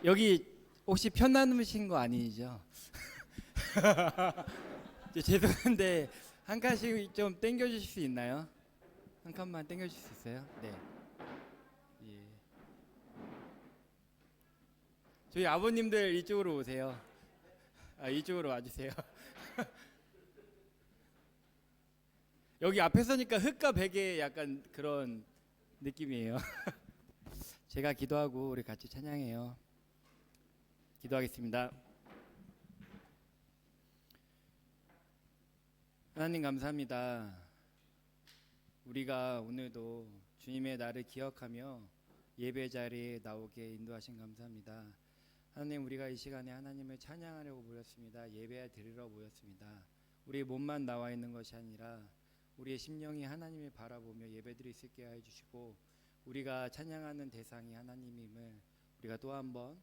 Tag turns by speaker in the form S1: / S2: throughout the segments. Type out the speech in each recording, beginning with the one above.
S1: 여기 혹시 편찮으신 거 아니죠? 죄송한데 한 칸씩 좀 당겨주실 수 있나요? 한 칸만 당겨주실 수 있어요? 네. 예. 저희 아버님들 이쪽으로 오세요. 이쪽으로 와주세요. 여기 앞에 서니까 흙과 베개 약간 그런 느낌이에요. 제가 기도하고 우리 같이 찬양해요. 기도하겠습니다. 하나님 감사합니다. 우리가 오늘도 주님의 날을 기억하며 예배 자리에 나오게 인도하신 감사합니다. 하나님, 우리가 이 시간에 하나님을 찬양하려고 모였습니다. 예배 드리러 모였습니다. 우리의 몸만 나와 있는 것이 아니라 우리의 심령이 하나님을 바라보며 예배드릴 수 있게 해주시고, 우리가 찬양하는 대상이 하나님임을 우리가 또 한번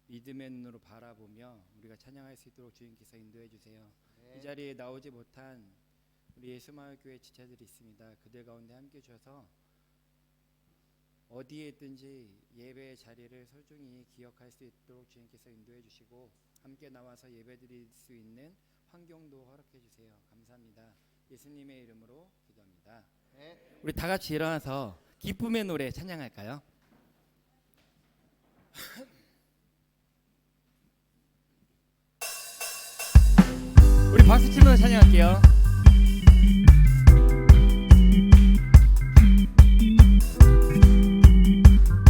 S1: 믿음의 눈으로 바라보며 우리가 찬양할 수 있도록 주님께서 인도해 주세요. 네. 이 자리에 나오지 못한 우리 예수마을교회 지체들이 있습니다. 그들 가운데 함께 주셔서 어디에 있든지 예배의 자리를 소중히 기억할 수 있도록 주님께서 인도해 주시고, 함께 나와서 예배드릴 수 있는 환경도 허락해 주세요. 감사합니다. 예수님의 이름으로 기도합니다. 네. 우리 다 같이 일어나서 기쁨의 노래 찬양할까요? 우리 박수 치면서 찬양할게요.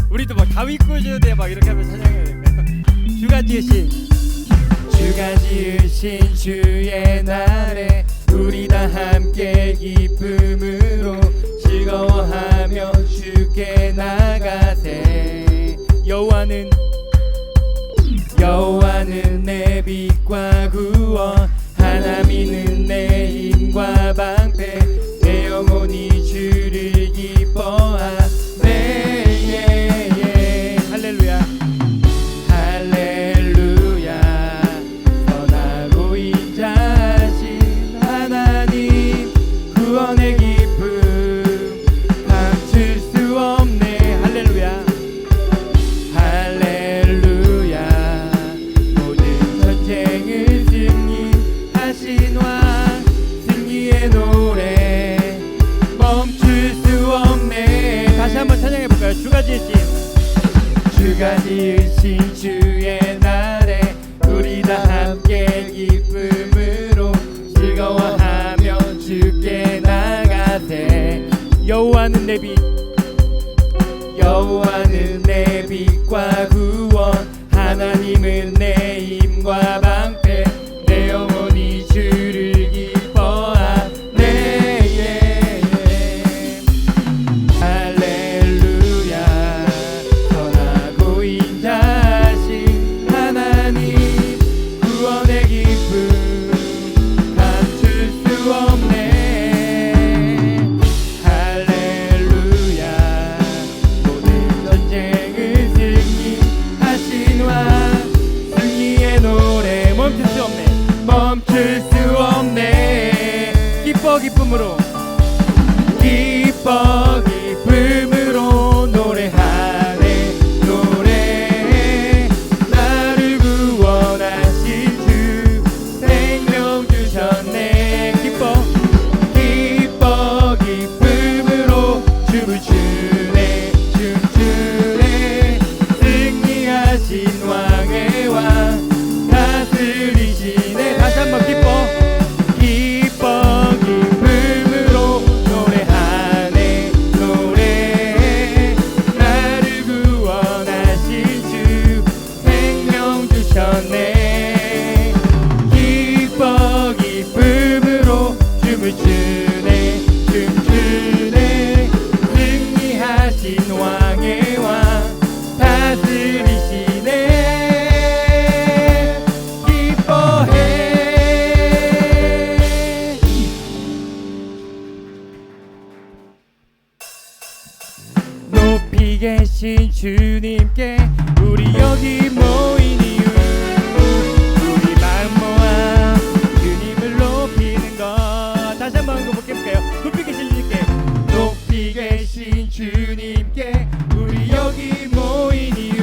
S1: 우리도 막 다윗 구주대 막 이렇게 하면서 찬양해야 될까요? 주가 지으신 주의 날에 우리 다 함께 기쁨으로 즐거워하며 주께 나가세. 여호와는 내 빛과 구원, 하나님은 내 힘과 방패, 내 영혼이 주를 기뻐하네. 할렐루야 할렐루야. 선하고 인자하신 하나님, 구원의 기쁨 감출 수 없네. 할렐루야 할렐루야. 모든 전쟁을 승리하신 왕, 승리의 노래 멈출 수 없네. 다시 한번 찬양해 볼까요? 주가 지으신 주의 날에 우리 다 함께 기쁨으로 즐거워하며 주께 나가세. 여호와는 내 빛과 구원, 하나님은 내 힘과 방패, 내 영혼이 주를 기뻐하네. 할렐루야. 선하고 인자하신 하나님, 구원의 기쁨 감출 수 없네. 할렐루야. 모든 전쟁을 승리하신 왕, 승리의 노래 멈출 수 없네. 기쁨으로 노래하네. 노래 나를 구원하신 주 생명 주셨네. 기쁨으로 춤을 추네. 승리하신 왕의 왕 다스리시네. 다시 한번 기쁨으로 노래하네. 노래 나를 구원하신 주 생명 주셨네. 기쁨으로 춤을 추네. 승리하신 왕의 왕 다스리시네. 높이 계신 주님께 우리 여기 모인 이유, 우리 마음 모아 주님을 높이는 것. 다시 한번 그거 볼게요. 높이 계신 주님께, 높이 계신 주님께 우리 여기 모인 이유,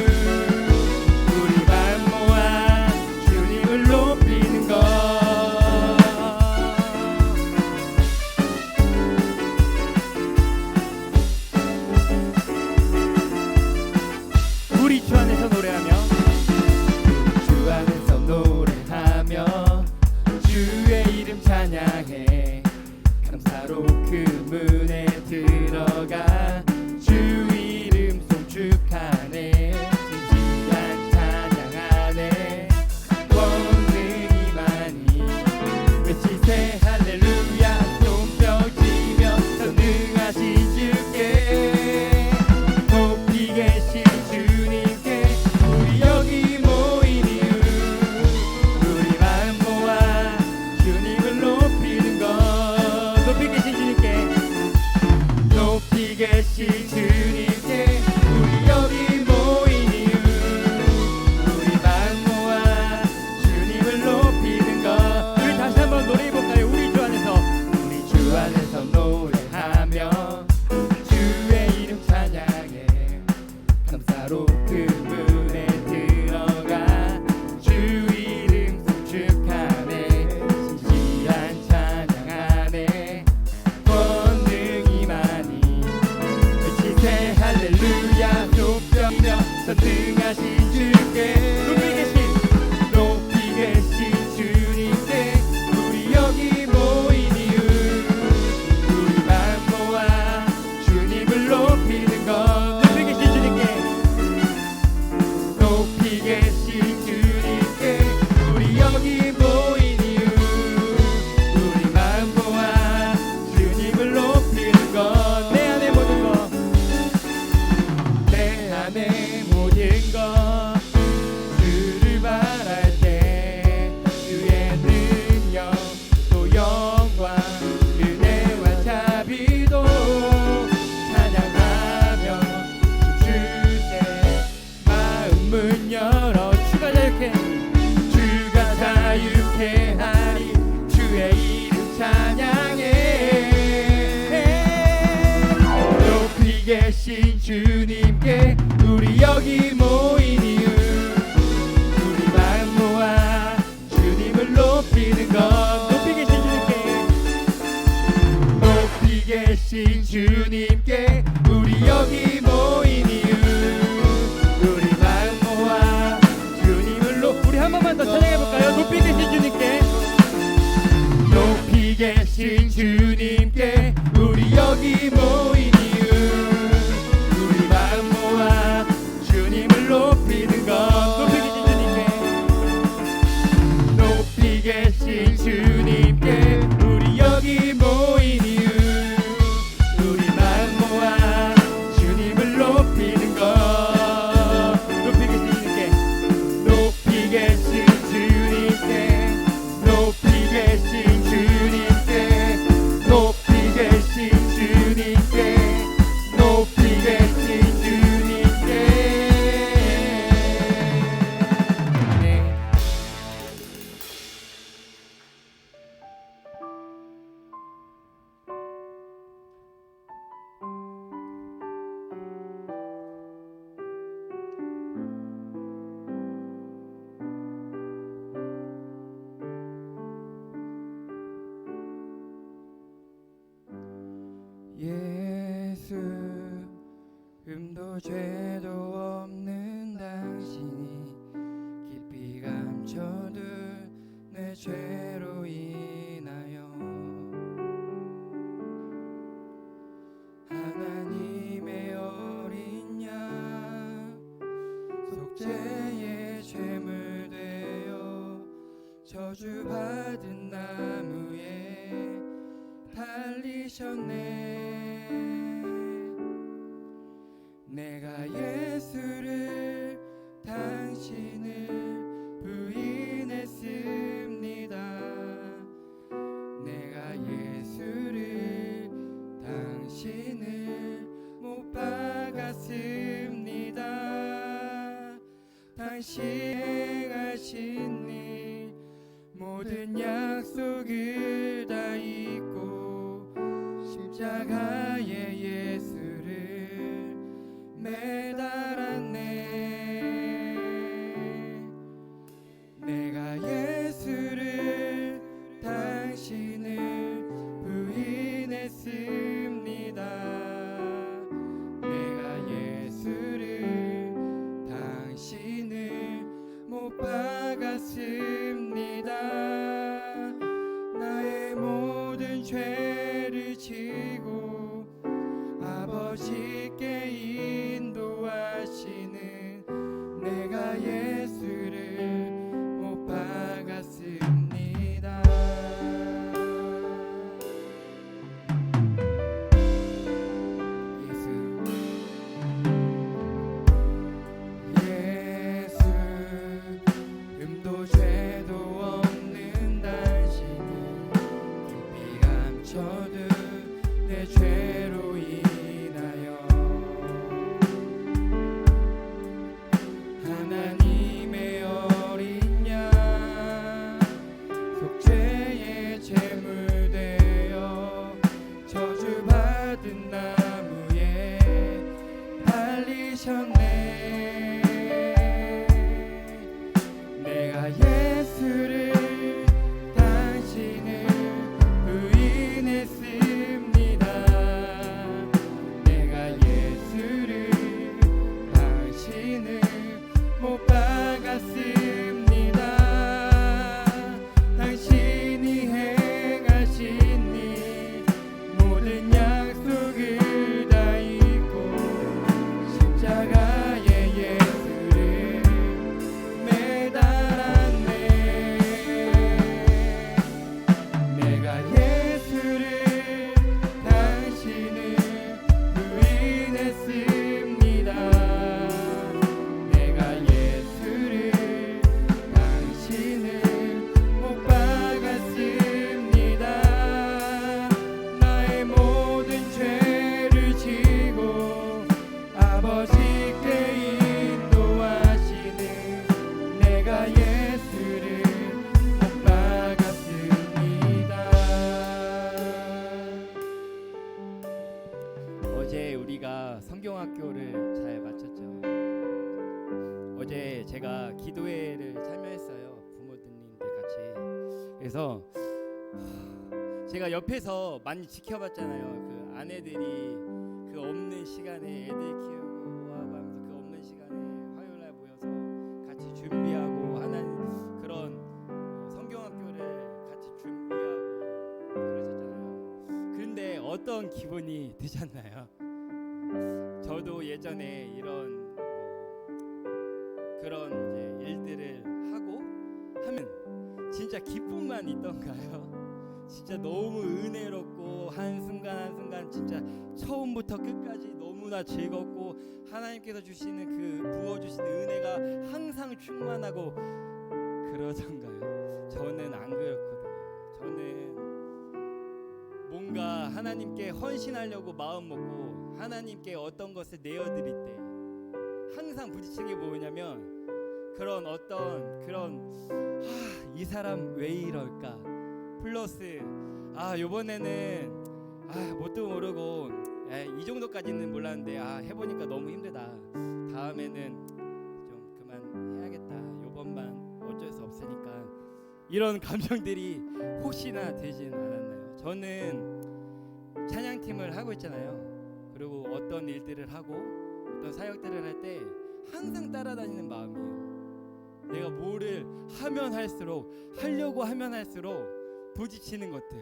S1: 우리 노래하며 주 안에서 노래하며 주의 이름 찬양해 감사로 그 문에 들어가 주 이름 송축하네 진지한 찬양하네 권능이 많이 외치세 할렐루야 손뼉치며 전능하신 주께 높이 계신 주님께 우리 여기 모인 이유 우리 마음 모아 주님을 높이는 것 높이 계신 주님께 높이 계신 주님께 우리 여기 모인 이유 우리 마음 모아 주님을 높이는 것 우리 다시 한번 노래해볼까요? 우리 주 안에서 노래하며 주의 이름 찬양해 감사로 그 문에 들어가 주 이름 송축하네 진지한 찬양하네 권능이 많이 외치세 할렐루야 높여며 전능하신 주께 높이 계신 주님께 우리 여기 모인 이유 우리 마음 모아 주님을 높이는 것 높이 계신 주님께 높이 계신 주님께 우리 여기 모인 이유 우리 마음 모아 주님을 높이는 것 내 안에 모든 것 내 안에 모든 것 주를 바랄 때 주의 능력 또 영광 은혜와 자비도 찬양하며 주세 마음 문 열어 주가 자유케 하리 주의 이름 찬양해 높이 계신 주님께 우리 여기 모인 이유 우리 마음 모아 주님을 높이는 것 높이 계신 주님께 높이 계신 주님께 우리 여기 모인 이유 우리 마음 모아 주님을 우리 한 번만 더 찬양해볼까요? 높이 계신 주님께 높이 계신 주님께 우리 여기 모인 이유 우리 마음 모아 주님을 높이는 것 높이 계신 주님께 높이 계신 주님께 우리 여기 모인 이유 우리 마음 모아 주님을 높이는 것 높이 계신 주님께 높이 계신 주님께 높이 계신 주님께 높이 계신 주님께 높이 계신 주님께 네. 예수 흠도 죄도 없는 당신이 깊이 감춰둔 내 죄로 인하여 하나님의 어린 양 속죄의 제물 되어 저주받은 나무에 달리셨네 내가 예수를 당신을 부인했습니다 내가 예수를 당신을 못 박았습니다 당신 행하신 일 모든 약속을 다 잊고 십자가에 예수를 매달았네 내가 예수를 당신을 부인했습니다 내가 예수를 당신 어제 제가 기도회를 참여했어요. 부모님들 같이. 그래서 제가 옆에서 많이 지켜봤잖아요. 그 아내들이 그 없는 시간에 애들 키우고 하고 하면서 그 없는 시간에 화요일 날 모여서 같이 준비하고 하는 그런 성경학교를 같이 준비하고 그러셨잖아요. 그런데 어떤 기분이 드셨나요? 저도 예전에 이런 그런 이제 일들을 하고 하면 진짜 기쁨만 있던가요? 진짜 너무 은혜롭고 한순간 한순간 진짜 처음부터 끝까지 너무나 즐겁고 하나님께서 주시는 그 부어주시는 은혜가 항상 충만하고 그러던가요? 저는 안 그렇거든요. 저는 뭔가 하나님께 헌신하려고 마음 먹고 하나님께 어떤 것을 내어드릴 때 항상 부딪히는 게 뭐냐면 그런 어떤 그런 이 사람 왜 이럴까 플러스 요번에는 뭣도 모르고 이 정도까지는 몰랐는데 해보니까 너무 힘들다. 다음에는 좀 그만해야겠다. 요번만 어쩔 수 없으니까 이런 감정들이 혹시나 되진 않았나요? 저는 찬양팀을 하고 있잖아요. 그리고 어떤 일들을 하고 어떤 사역들을 할 때 항상 따라다니는 마음이에요. 내가 뭐를 하면 할수록 하려고 하면 할수록 부딪히는 것들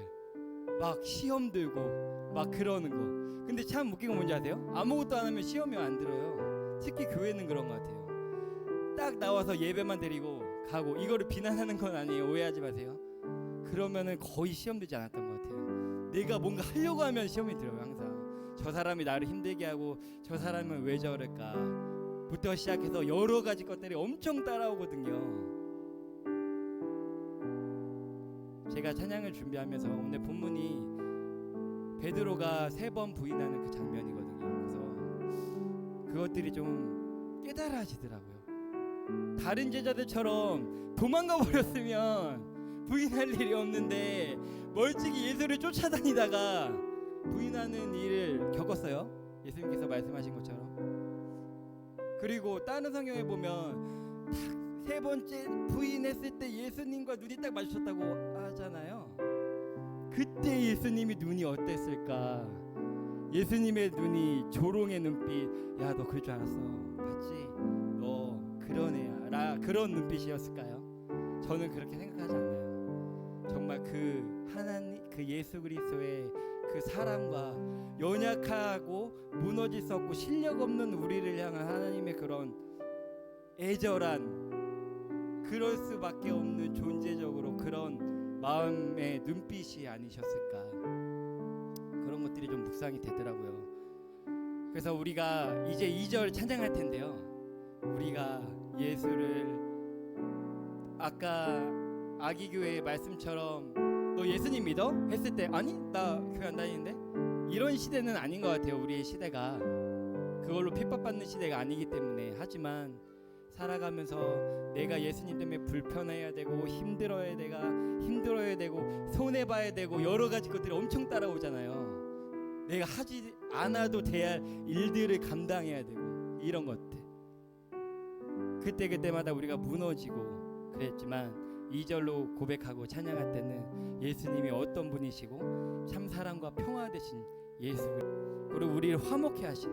S1: 막 시험 들고 막 그러는 거. 근데 참 웃긴 건 뭔지 아세요? 아무것도 안 하면 시험이 안 들어요. 특히 교회는 그런 것 같아요. 딱 나와서 예배만 드리고 가고 이거를 비난하는 건 아니에요. 오해하지 마세요. 그러면은 거의 시험 들지 않았던 것 같아요. 내가 뭔가 하려고 하면 시험이 들어요. 항상 저 사람이 나를 힘들게 하고 저 사람은 왜 저럴까 부터 시작해서 여러 가지 것들이 엄청 따라오거든요. 제가 찬양을 준비하면서 오늘 본문이 베드로가 3번 부인하는 그 장면이거든요. 그래서 그것들이 좀 깨달아지더라고요. 다른 제자들처럼 도망가 버렸으면 부인할 일이 없는데 멀찍이 예수를 쫓아다니다가 부인하는 일을 겪었어요. 예수님께서 말씀하신 것처럼. 그리고 다른 성경에 보면 딱 3번째 부인했을 때 예수님과 눈이 딱 마주쳤다고 하잖아요. 그때 예수님이 눈이 어땠을까? 예수님의 눈이 조롱의 눈빛. 야, 너 그럴 줄 알았어. 봤지? 너 그런 애야. 그런 눈빛이었을까요? 저는 그렇게 생각하지 않아요. 정말 그 하나님, 그 예수 그리스도의 그 사랑과 연약하고 무너질 수 없고 실력 없는 우리를 향한 하나님의 그런 애절한 그럴 수밖에 없는 존재적으로 그런 마음의 눈빛이 아니셨을까. 그런 것들이 좀 묵상이 되더라고요. 그래서 우리가 이제 2절 찬양할 텐데요. 우리가 예수를 아까 아기교회의 말씀처럼 너 예수님 믿어? 했을 때 아니 나 교회 안 다니는데 이런 시대는 아닌 것 같아요. 우리의 시대가 그걸로 핍박받는 시대가 아니기 때문에. 하지만 살아가면서 내가 예수님 때문에 불편해야 되고 힘들어야 되고 손해봐야 되고 여러 가지 것들이 엄청 따라오잖아요. 내가 하지 않아도 돼야 할 일들을 감당해야 되고 이런 것들. 그때마다 우리가 무너지고 그랬지만 2절로 고백하고 찬양할 때는 예수님이 어떤 분이시고 참 사랑과 평화 되신 예수 그리고 우리를 화목해 하신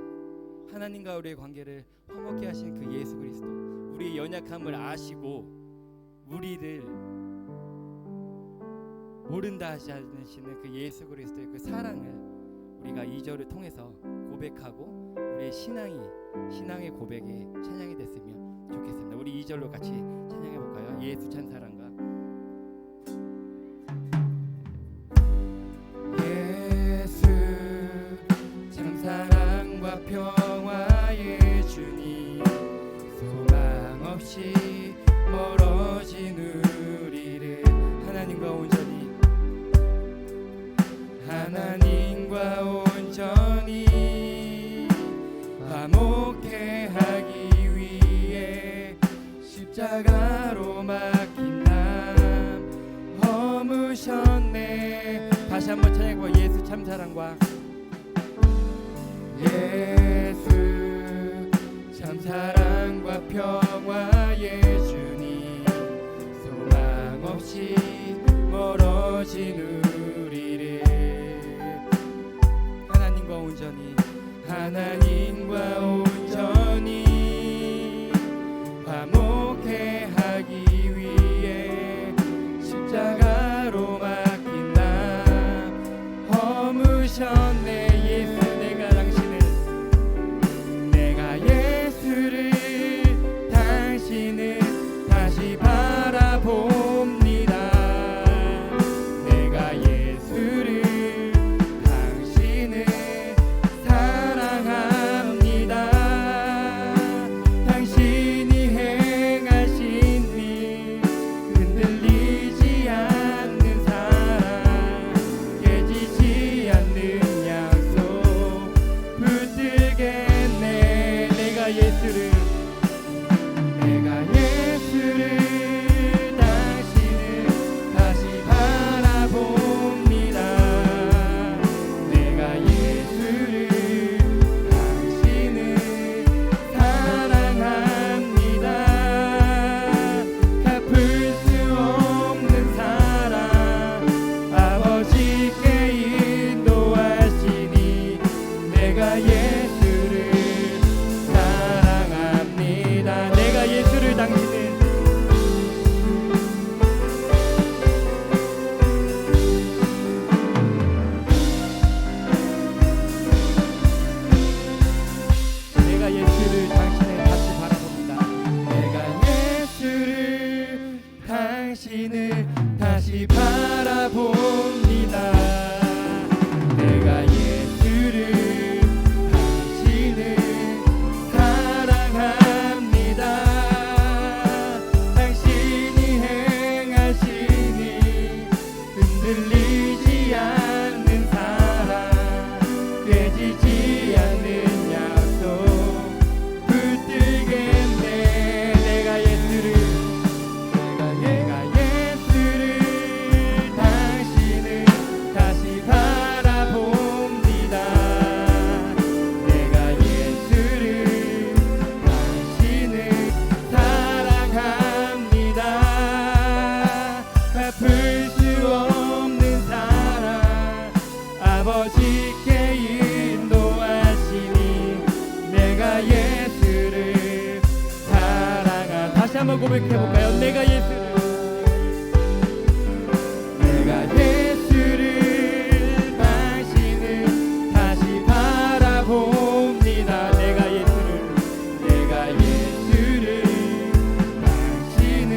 S1: 하나님과 우리의 관계를 화목해 하신 그 예수 그리스도, 우리의 연약함을 아시고 우리를 모른다 하지 않으시는 그 예수 그리스도의 그 사랑을 우리가 2절을 통해서 고백하고 우리의 신앙의 고백에 찬양이 됐으면 좋겠습니다. 우리 2절로 같이 찬양해 볼까요? 예수 참 사랑과 예수 참 사랑과 평화의 주님, 소망 없이 멀어진 우리를 하나님과 온전히 화목해 하기 위해 십자가로 막힌 남 허무셨네. 다시 한번 찬양해봐. 예수 참 사랑과 예수 참 사랑과 평화의 주님 소망 없이 멀어진 우리를 하나님과 온전히 화목해 하기 위해 십자가로 맡긴 나 허무셨네. 내가 예수를 당신을 다시 바라봅니다. 내가 예수를 당신을 사랑합니다. 당신이 행하신 일 흔들리지 않는 사랑 깨지지 않는 약속 붙들겠네. 내가 예수를 당신을 다시 바라봅니다. 내가 예수를 당신을 사랑합니다. 갚을 수 없는 사랑 아버지께 인도하시니 내가 예수를 사랑합니다. 내가 예수를 당신을 당신을 다시 바라봅니다. 내가 예수를 당신을 다시 바라봅니다. 내가 예수를 당신을 사랑합니다. 당신이 행하신 일 흔들리지 않는 사랑 깨지지 않는 약속 붙들겠네. 내가 예수를 당신을 다시 바라봅니다. 내가 예수를 당신을 사랑합니다. 갚을 수 없는 사랑 아버지께 인도하시니 내가 예수를 사랑합니다. 다시 한번 고백해볼까요? 내가 예수를 당신을 다시 바라봅니다. 내가 예수를 당신을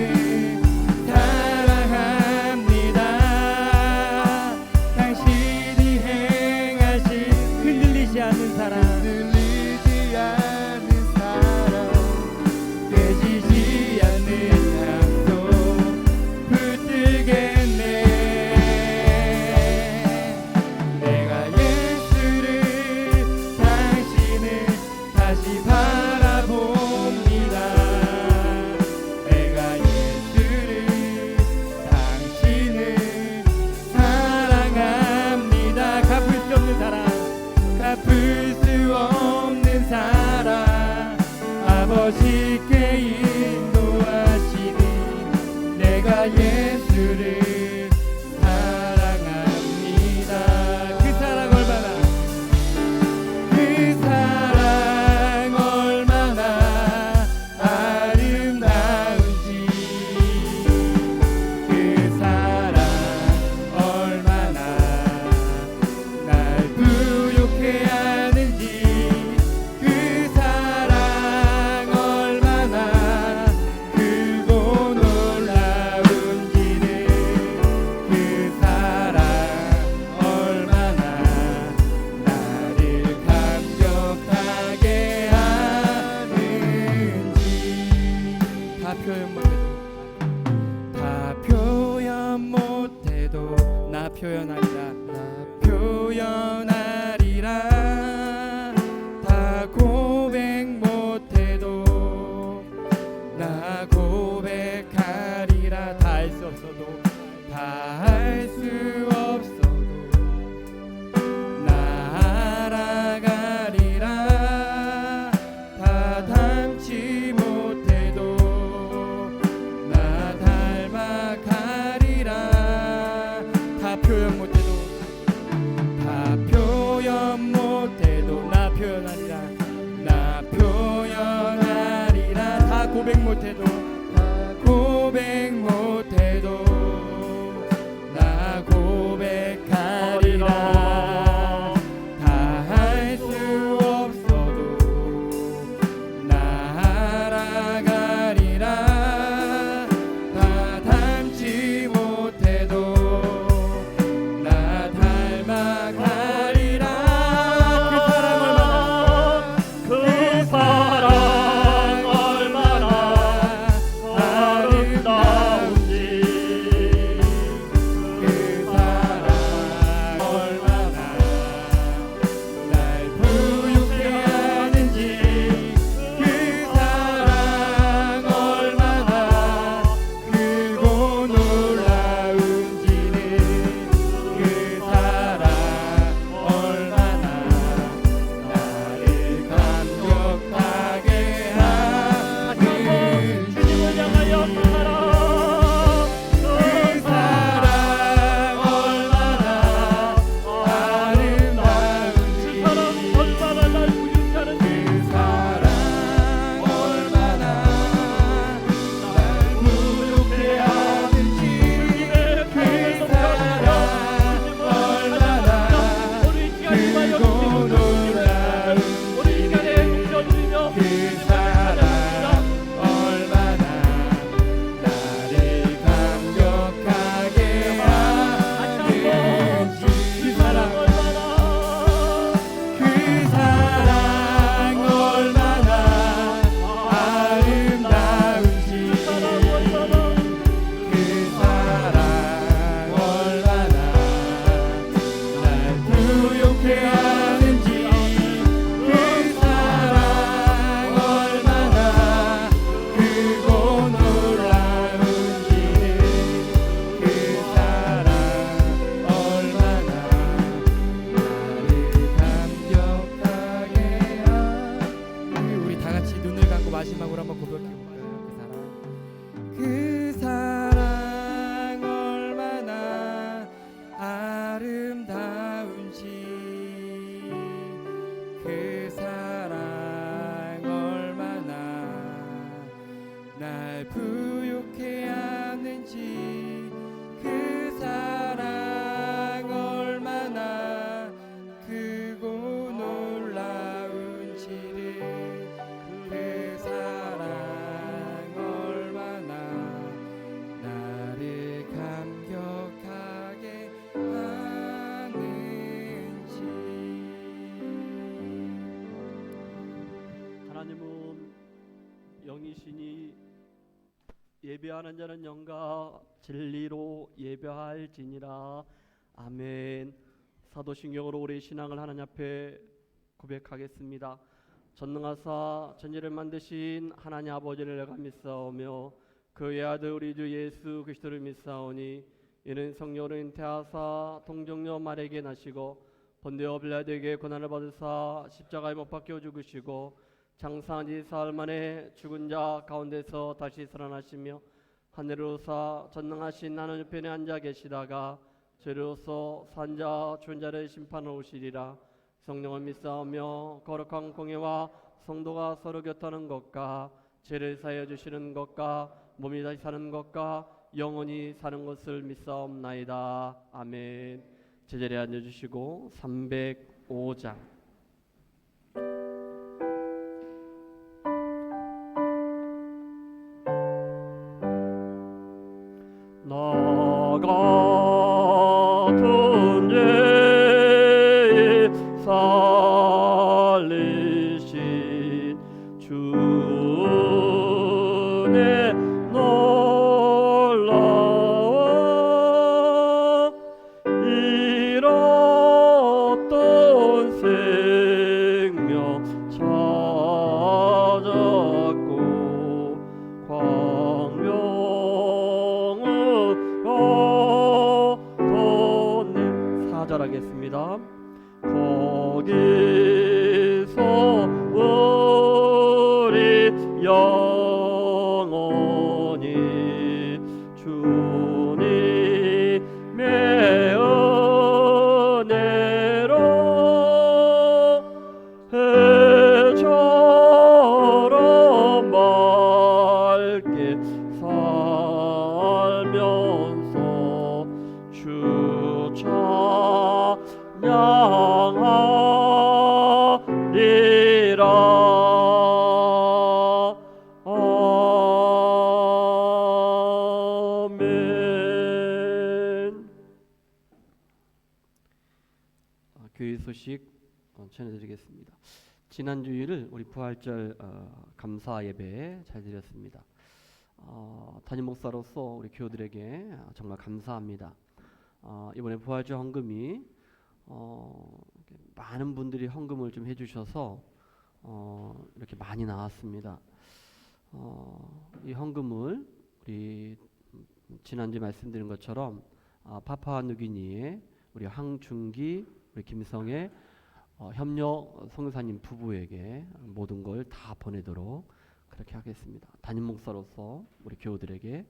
S1: 사랑합니다. 당신이 행하신 흔들리지 않는 사랑 깨지지 않는 약속 붙들겠네. 내가 예수를 당신을 다시 바라봅니다. 내가 예수를 당신을 사랑합니다. 갚을 수 없는 사랑 아버지께 인도하시니 내가 예수를 사랑합니다. 그 사랑 얼마나 아름다운지 그 사랑 얼마나 날 부욕해 하는지 그 사랑 얼마나 크고 놀라운지는 그 사랑 얼마나 나를 감격하게 하는지 다 표현 못해도 나 표현하리라. 다 고백 못해도 나 고백하리라. 다 할 수 없어도 나 알아가리라. 다 담지 고백 못해도 나 고백하리라. 다 할 수 없어도 나 알아가리라. 다 닮지 못해도 나 닮아가리라.
S2: 그 사랑 얼마나 아름다운지
S1: 그 사랑 얼마나 날 부유케 하는지 그 사랑 얼마나 크고 놀라운지는 그 사랑 얼마나 나를 감격하게 하는지
S2: 주님을 향하여 그 사랑
S1: 그 사랑 얼마나 아름다운지
S2: 그 사랑 얼마나 날 부유케 하는지
S1: 그 사랑 얼마나 날 부유케 하는지 그 사랑 얼마나
S2: 우리 시간이 마여
S1: 크고 놀라운지
S2: 우리 시간에 누려드리며
S1: 그 사랑 얼마나 나를 감격하게 하는지 그 사랑 그 사랑 얼마나 아름다운지 그 사랑 얼마나 날 부유케 하는지 그 사랑 얼마나 크고 놀라운지는 그 사랑 얼마나 나를 감격하게 하는지. 우리 다 같이 눈을 감고 마지막으로 한번 고백해 볼까요? 그 사랑 얼마나 아름다운지 그 사랑 얼마나 날 부유케 하는지 그 사랑 얼마나 크고 놀라운지를 그 사랑 얼마나 나를 감격하게 하는지.
S2: 하나님은 영이시니 예배하는 자는 영과 진리로 예배할지니라. 아멘. 사도신경으로 우리 신앙을 하나님 앞에 고백하겠습니다. 전능하사 전지를 만드신 하나님 아버지를 내가 믿사오며 그의 아들 우리 주 예수 그리스도를 믿사오니 이는 성령으로 잉태하사 동정녀 마리아에게 나시고 본디오 빌라도에게 고난을 받으사 십자가에 못 박혀 죽으시고 장사한 지 사흘 만에 죽은 자 가운데서 다시 살아나시며 하늘로 사 전능하신 하나님 우편에 앉아 계시다가 저리로서 산자 죽은 자를 심판하러 오시리라. 성령을 믿사오며 거룩한 공예와 성도가 서로 곁하는 것과 죄를 사하여 주시는 것과 몸이 다시 사는 것과 영원히 사는 것을 믿사옵나이다. 아멘. 제자리에 앉아주시고 305장 나 같은 죄 살리신 주의 놀라워 잃었던 생명 찾았고 광명을 얻었네. 사절하겠습니다. 거기서 우리 영원히 주님의 은혜로 해처럼 맑게 살면서 주 찬양하리라. 아멘. 교회 소식 전해드리겠습니다. 지난 주일을 우리 부활절 감사 예배 잘 드렸습니다. 담임 목사로서 우리 교우들에게 정말 감사합니다. 이번에 부활절 헌금이 많은 분들이 헌금을 좀 해주셔서 이렇게 많이 나왔습니다. 이 헌금을 우리 지난주에 말씀드린 것처럼 파푸아누기니의 우리 황준기, 우리 김성애 협력 선교사님 부부에게 모든 걸 다 보내도록 그렇게 하겠습니다. 담임 목사로서 우리 교우들에게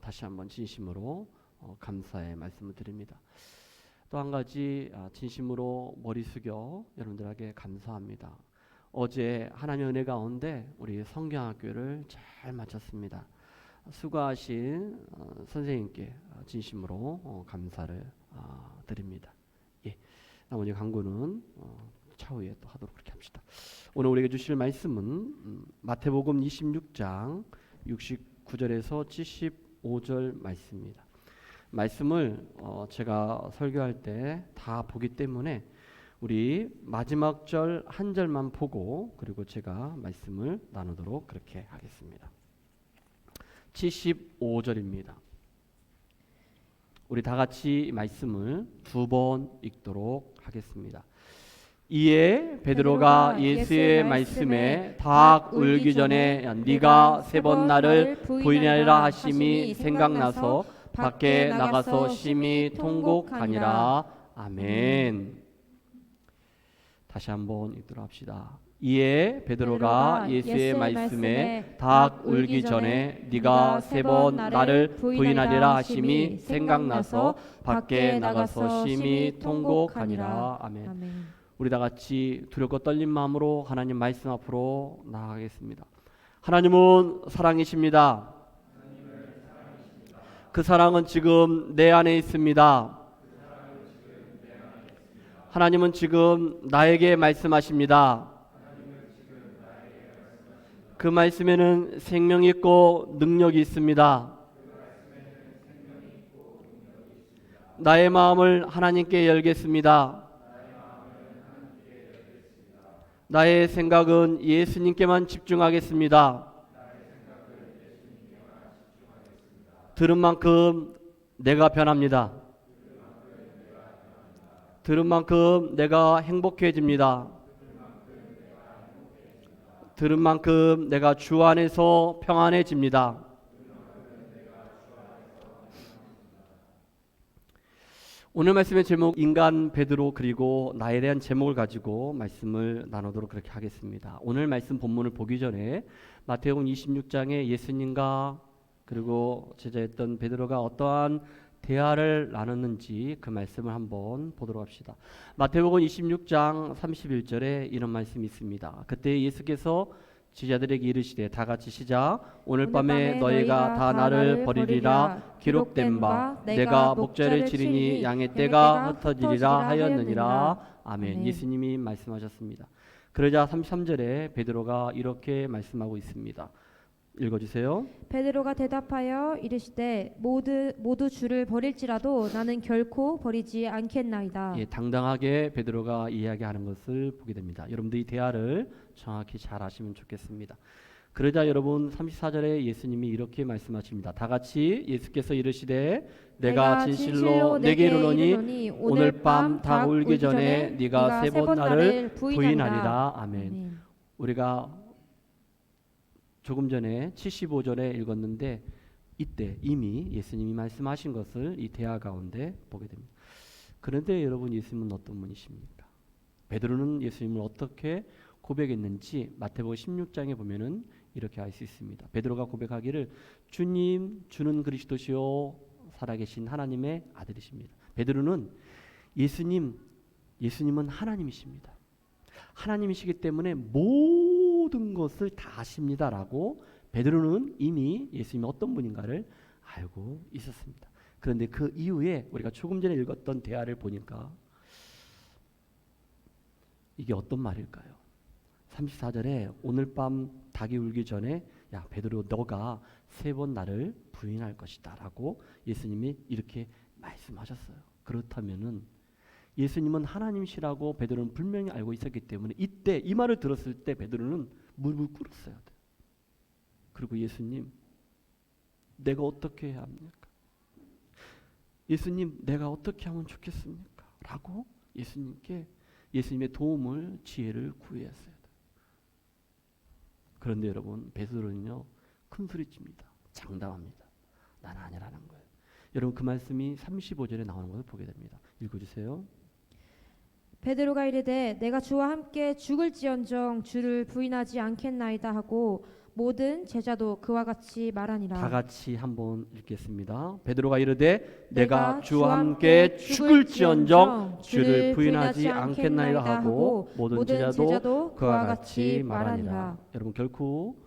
S2: 다시 한번 진심으로 감사의 말씀을 드립니다. 또 한 가지 진심으로 머리 숙여 여러분들에게 감사합니다. 어제 하나님의 은혜 가운데 우리 성경학교를 잘 마쳤습니다. 수고하신 선생님께 진심으로 감사를 드립니다. 예, 나머지 강구는 차후에 또 하도록 그렇게 합시다. 오늘 우리에게 주실 말씀은 마태복음 26장 69절에서 75절 말씀입니다. 말씀을 제가 설교할 때 다 보기 때문에 우리 마지막 절 한 절만 보고 그리고 제가 말씀을 나누도록 그렇게 하겠습니다. 75절입니다. 우리 다 같이 말씀을 두 번 읽도록 하겠습니다. 이에 베드로가 예수의 말씀에 닭 울기 전에 네가 세 번 나를 부인하리라 하심이 생각나서 밖에 나가서 심히 통곡하니라. 아멘. 다시 한번 읽도록 합시다. 이에 베드로가 예수의 말씀에 닭 울기 전에 네가 세 번 나를 부인하리라 하심이 생각나서 밖에 나가서 심히 통곡하니라. 아멘. 우리 다 같이 두렵고 떨린 마음으로 하나님 말씀 앞으로 나아가겠습니다. 하나님은 사랑이십니다. 그 사랑은 지금 내 안에 있습니다. 하나님은 지금 나에게 말씀하십니다. 그 말씀에는 생명이 있고 능력이 있습니다. 나의 마음을 하나님께 열겠습니다. 나의 생각은 예수님께만 집중하겠습니다. 들은 만큼 내가 변합니다. 들은 만큼 내가 행복해집니다. 들은 만큼 내가 주 안에서 평안해집니다. 오늘 말씀의 제목 인간 베드로 그리고 나에 대한 제목을 가지고 말씀을 나누도록 그렇게 하겠습니다. 오늘 말씀 본문을 보기 전에 마태복음 26장에 예수님과 그리고 제자였던 베드로가 어떠한 대화를 나눴는지 그 말씀을 한번 보도록 합시다. 마태복음 26장 31절에 이런 말씀이 있습니다. 그때 예수께서 제자들에게 이르시되 다 같이 시작. 오늘 밤에 너희가 다 나를 버리리라 기록된 바 내가 목자를 치리니 양의 떼가 흩어지리라 하였느니라. 아멘. 예수님이 말씀하셨습니다. 그러자 33절에 베드로가 이렇게 말씀하고 있습니다. 읽어주세요.
S3: 베드로가 대답하여 이르시되 모두 주를 버릴지라도 나는 결코 버리지 않겠나이다.
S2: 예, 당당하게 베드로가 이야기하는 것을 보게 됩니다. 여러분들 이 대화를 정확히 잘 아시면 좋겠습니다. 그러자 여러분 34절에 예수님이 이렇게 말씀하십니다. 다 같이 예수께서 이르시되 내가 진실로 내게 이르노니 오늘 밤 닭 울기 전에 네가 세 번 나를 부인하리라. 아멘. 우리가 조금 전에 75절에 읽었는데 이때 이미 예수님이 말씀하신 것을 이 대화 가운데 보게 됩니다. 그런데 여러분 예수님은 어떤 분이십니까? 베드로는 예수님을 어떻게 고백했는지 마태복음 16장에 보면은 이렇게 알 수 있습니다. 베드로가 고백하기를 주님 주는 그리스도시요 살아계신 하나님의 아들이십니다. 베드로는 예수님은 하나님이십니다. 하나님이시기 때문에 모든 것을 다 아십니다라고 베드로는 이미 예수님이 어떤 분인가를 알고 있었습니다. 그런데 그 이후에 우리가 조금 전에 읽었던 대화를 보니까 이게 어떤 말일까요? 34절에 오늘 밤 닭이 울기 전에 야 베드로 너가 3번 나를 부인할 것이다 라고 예수님이 이렇게 말씀하셨어요. 그렇다면은 예수님은 하나님이시라고 베드로는 분명히 알고 있었기 때문에 이때 이 말을 들었을 때 베드로는 무릎을 꿇었어야 돼요. 그리고 예수님 내가 어떻게 해야 합니까? 예수님 내가 어떻게 하면 좋겠습니까? 라고 예수님께 예수님의 도움을 지혜를 구했어야 돼요. 그런데 여러분 베드로는요 큰 소리칩니다. 장담합니다. 나는 아니라는 거예요. 여러분 그 말씀이 35절에 나오는 것을 보게 됩니다. 읽어주세요.
S3: 베드로가 이르되 내가 주와 함께 죽을지언정 주를 부인하지 않겠나이다 하고 모든 제자도 그와 같이 말하니라.
S2: 다 같이 한번 읽겠습니다. 베드로가 이르되 내가 주와 함께 죽을지언정 주를 부인하지 않겠나이다 하고 모든 제자도 그와 같이 말하니라. 여러분 결코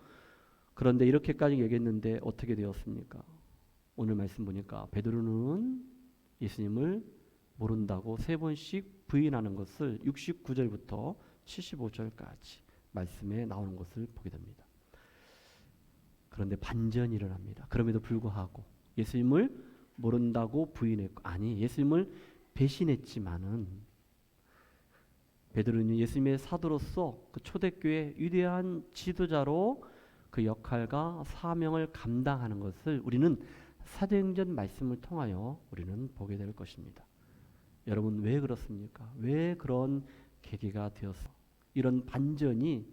S2: 그런데 이렇게까지 얘기했는데 어떻게 되었습니까? 오늘 말씀 보니까 베드로는 예수님을 모른다고 3번씩 부인하는 것을 69절부터 75절까지 말씀에 나오는 것을 보게 됩니다. 그런데 반전이 일어납니다. 그럼에도 불구하고 예수님을 모른다고 부인했고 아니 예수님을 배신했지만은 베드로는 예수님의 사도로서 그 초대교회 위대한 지도자로 그 역할과 사명을 감당하는 것을 우리는 사도행전 말씀을 통하여 우리는 보게 될 것입니다. 여러분 왜 그렇습니까? 왜 그런 계기가 되어서 이런 반전이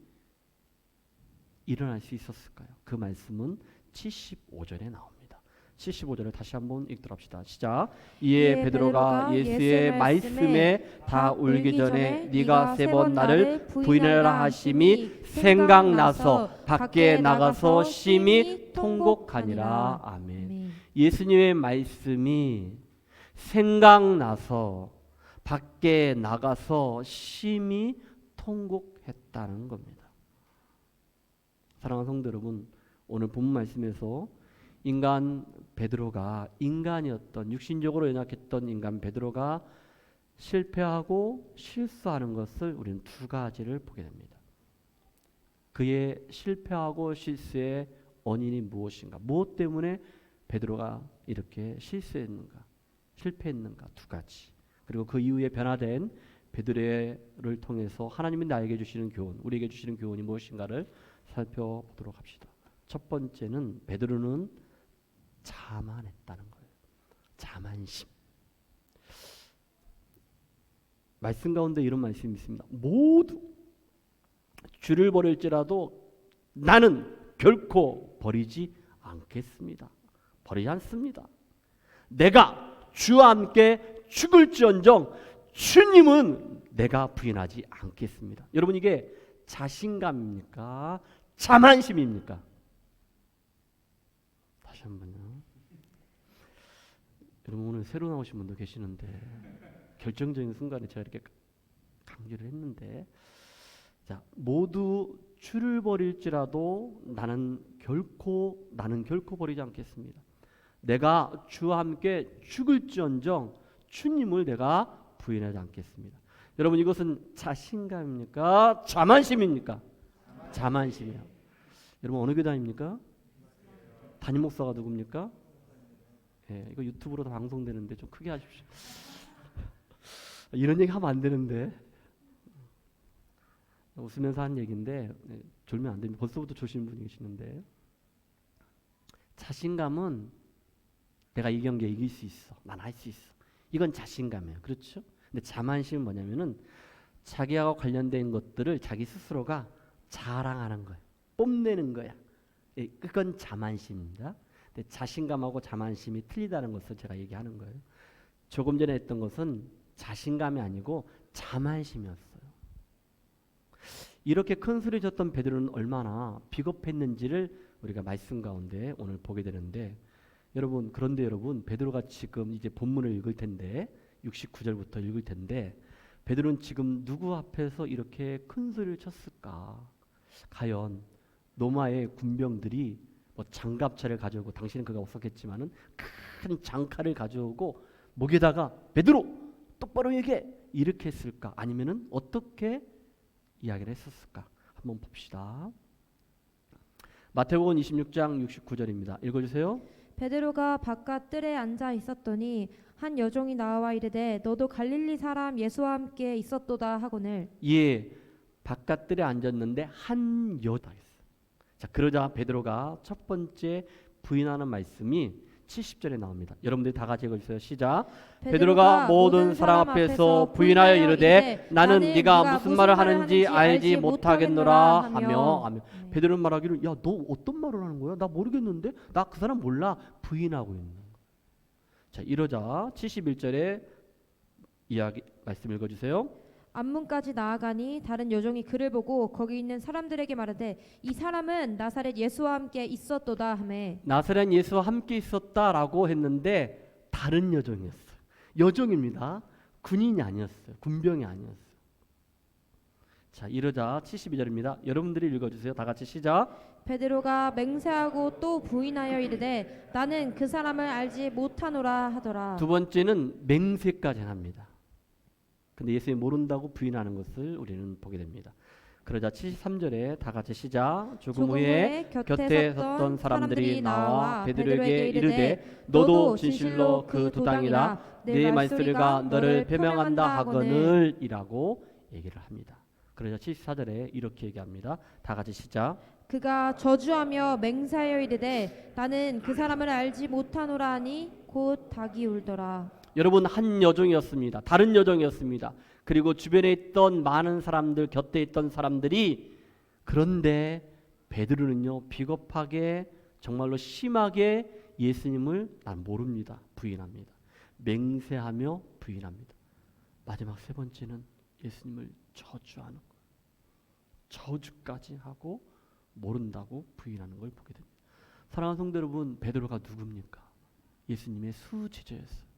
S2: 일어날 수 있었을까요? 그 말씀은 75절에 나옵니다. 75절을 다시 한번 읽도록 합시다. 시작. 이에 베드로가 예수의 말씀에 다 울기 전에 네가 3번 나를 부인하라 하심이 생각나서 밖에 나가서 심히 통곡하니라. 아멘. 예수님의 말씀이 생각나서 밖에 나가서 심히 통곡했다는 겁니다. 사랑하는 성도 여러분, 오늘 본문 말씀에서 인간 베드로가 인간이었던 육신적으로 연약했던 인간 베드로가 실패하고 실수하는 것을 우리는 2가지를 보게 됩니다. 그의 실패하고 실수의 원인이 무엇인가? 무엇 때문에 베드로가 이렇게 실패했는가? 2가지. 그리고 그 이후에 변화된 베드로를 통해서 하나님이 나에게 주시는 교훈, 우리에게 주시는 교훈이 무엇인가를 살펴보도록 합시다. 첫 번째는 베드로는 자만했다는 거예요. 자만심. 말씀 가운데 이런 말씀이 있습니다. 모두 주를 버릴지라도 나는 결코 버리지 않겠습니다. 버리지 않습니다. 내가 주와 함께 죽을지언정 주님은 내가 부인하지 않겠습니다. 여러분 이게 자신감입니까? 자만심입니까? 다시 한번요. 여러분 오늘 새로 나오신 분도 계시는데 결정적인 순간에 제가 이렇게 강조를 했는데 자 모두 주를 버릴지라도 나는 결코 버리지 않겠습니다. 내가 주와 함께 죽을지언정 주님을 내가 부인하지 않겠습니다. 여러분 이것은 자신감입니까? 자만심입니까? 자만심이요. 여러분 어느 교회 다닙니까? 담임 목사가 누굽니까? 예, 이거 유튜브로 다 방송되는데 좀 크게 하십시오. 이런 얘기 하면 안 되는데 웃으면서 한 얘기인데 졸면 안 됩니다. 벌써부터 조시는 분이 계시는데 자신감은 내가 이 경기에 이길 수 있어. 난 할 수 있어. 이건 자신감이에요. 그렇죠? 근데 자만심은 뭐냐면은 자기하고 관련된 것들을 자기 스스로가 자랑하는 거예요. 뽐내는 거야. 예, 그건 자만심입니다. 근데 자신감하고 자만심이 틀리다는 것을 제가 얘기하는 거예요. 조금 전에 했던 것은 자신감이 아니고 자만심이었어요. 이렇게 큰 소리 쳤던 베드로는 얼마나 비겁했는지를 우리가 말씀 가운데 오늘 보게 되는데 여러분 그런데 여러분 베드로가 지금 이제 본문을 읽을 텐데 69절부터 읽을 텐데 베드로는 지금 누구 앞에서 이렇게 큰 소리를 쳤을까? 과연 로마의 군병들이 뭐 장갑차를 가져오고, 당신은 그가 없었겠지만은 큰 장칼을 가져오고 목에다가 베드로 똑바로 얘기해 이렇게 했을까? 아니면은 어떻게 이야기를 했었을까? 한번 봅시다. 마태복음 26장 69절입니다. 읽어주세요.
S3: 베드로가 바깥 뜰에 앉아 있었더니 한 여종이 나와 이르되 너도 갈릴리 사람 예수와 함께 있었도다 하거늘.
S2: 예, 바깥들에 앉았는데 한 여자 있어. 자, 그러자 베드로가 첫 번째 부인하는 말씀이 70절에 나옵니다. 여러분들이 다 같이 읽어주세요. 시작. 베드로가 모든 사람 앞에서 부인하여 이르되 나는 네가 무슨 말을 하는지 알지 못하겠노라 하며 베드로는 말하기를 야, 너 어떤 말을 하는 거야? 나 모르겠는데? 나 그 사람 몰라. 부인하고 있는 거야. 자, 이러자 71절에 이야기 말씀 읽어주세요.
S3: 앞문까지 나아가니 다른 여종이 그를 보고 거기 있는 사람들에게 말하되 이 사람은 나사렛 예수와 함께 있었도다 하매.
S2: 나사렛 예수와 함께 있었다라고 했는데 다른 여종이었어요. 여종입니다. 군인이 아니었어요. 군병이 아니었어요. 자, 이러자 72절입니다. 여러분들이 읽어주세요. 다 같이 시작.
S3: 베드로가 맹세하고 또 부인하여 이르되 나는 그 사람을 알지 못하노라 하더라.
S2: 두 번째는 맹세까지 합니다. 근데 예수님 모른다고 부인하는 것을 우리는 보게 됩니다. 그러자 73절에 다 같이 시작. 조금 후에 곁에 섰던 사람들이 나와 베드로에게 이르되 너도 진실로 그 도당이라 네 말소리가 너를 표명한다 하거늘 이라고 얘기를 합니다. 그러자 74절에 이렇게 얘기합니다. 다 같이 시작.
S3: 그가 저주하며 맹세하여 이르되 나는 그 사람을 알지 못하노라 하니 곧 닭이 울더라.
S2: 여러분, 한 여종이었습니다. 다른 여종이었습니다. 그리고 주변에 있던 많은 사람들, 곁에 있던 사람들이, 그런데 베드로는요 비겁하게 정말로 심하게 예수님을 난 모릅니다. 부인합니다. 맹세하며 부인합니다. 마지막 세 번째는 예수님을 저주하는 것. 저주까지 하고 모른다고 부인하는 걸 보게 됩니다. 사랑하는 성도 여러분, 베드로가 누굽니까? 예수님의 수제자였어요.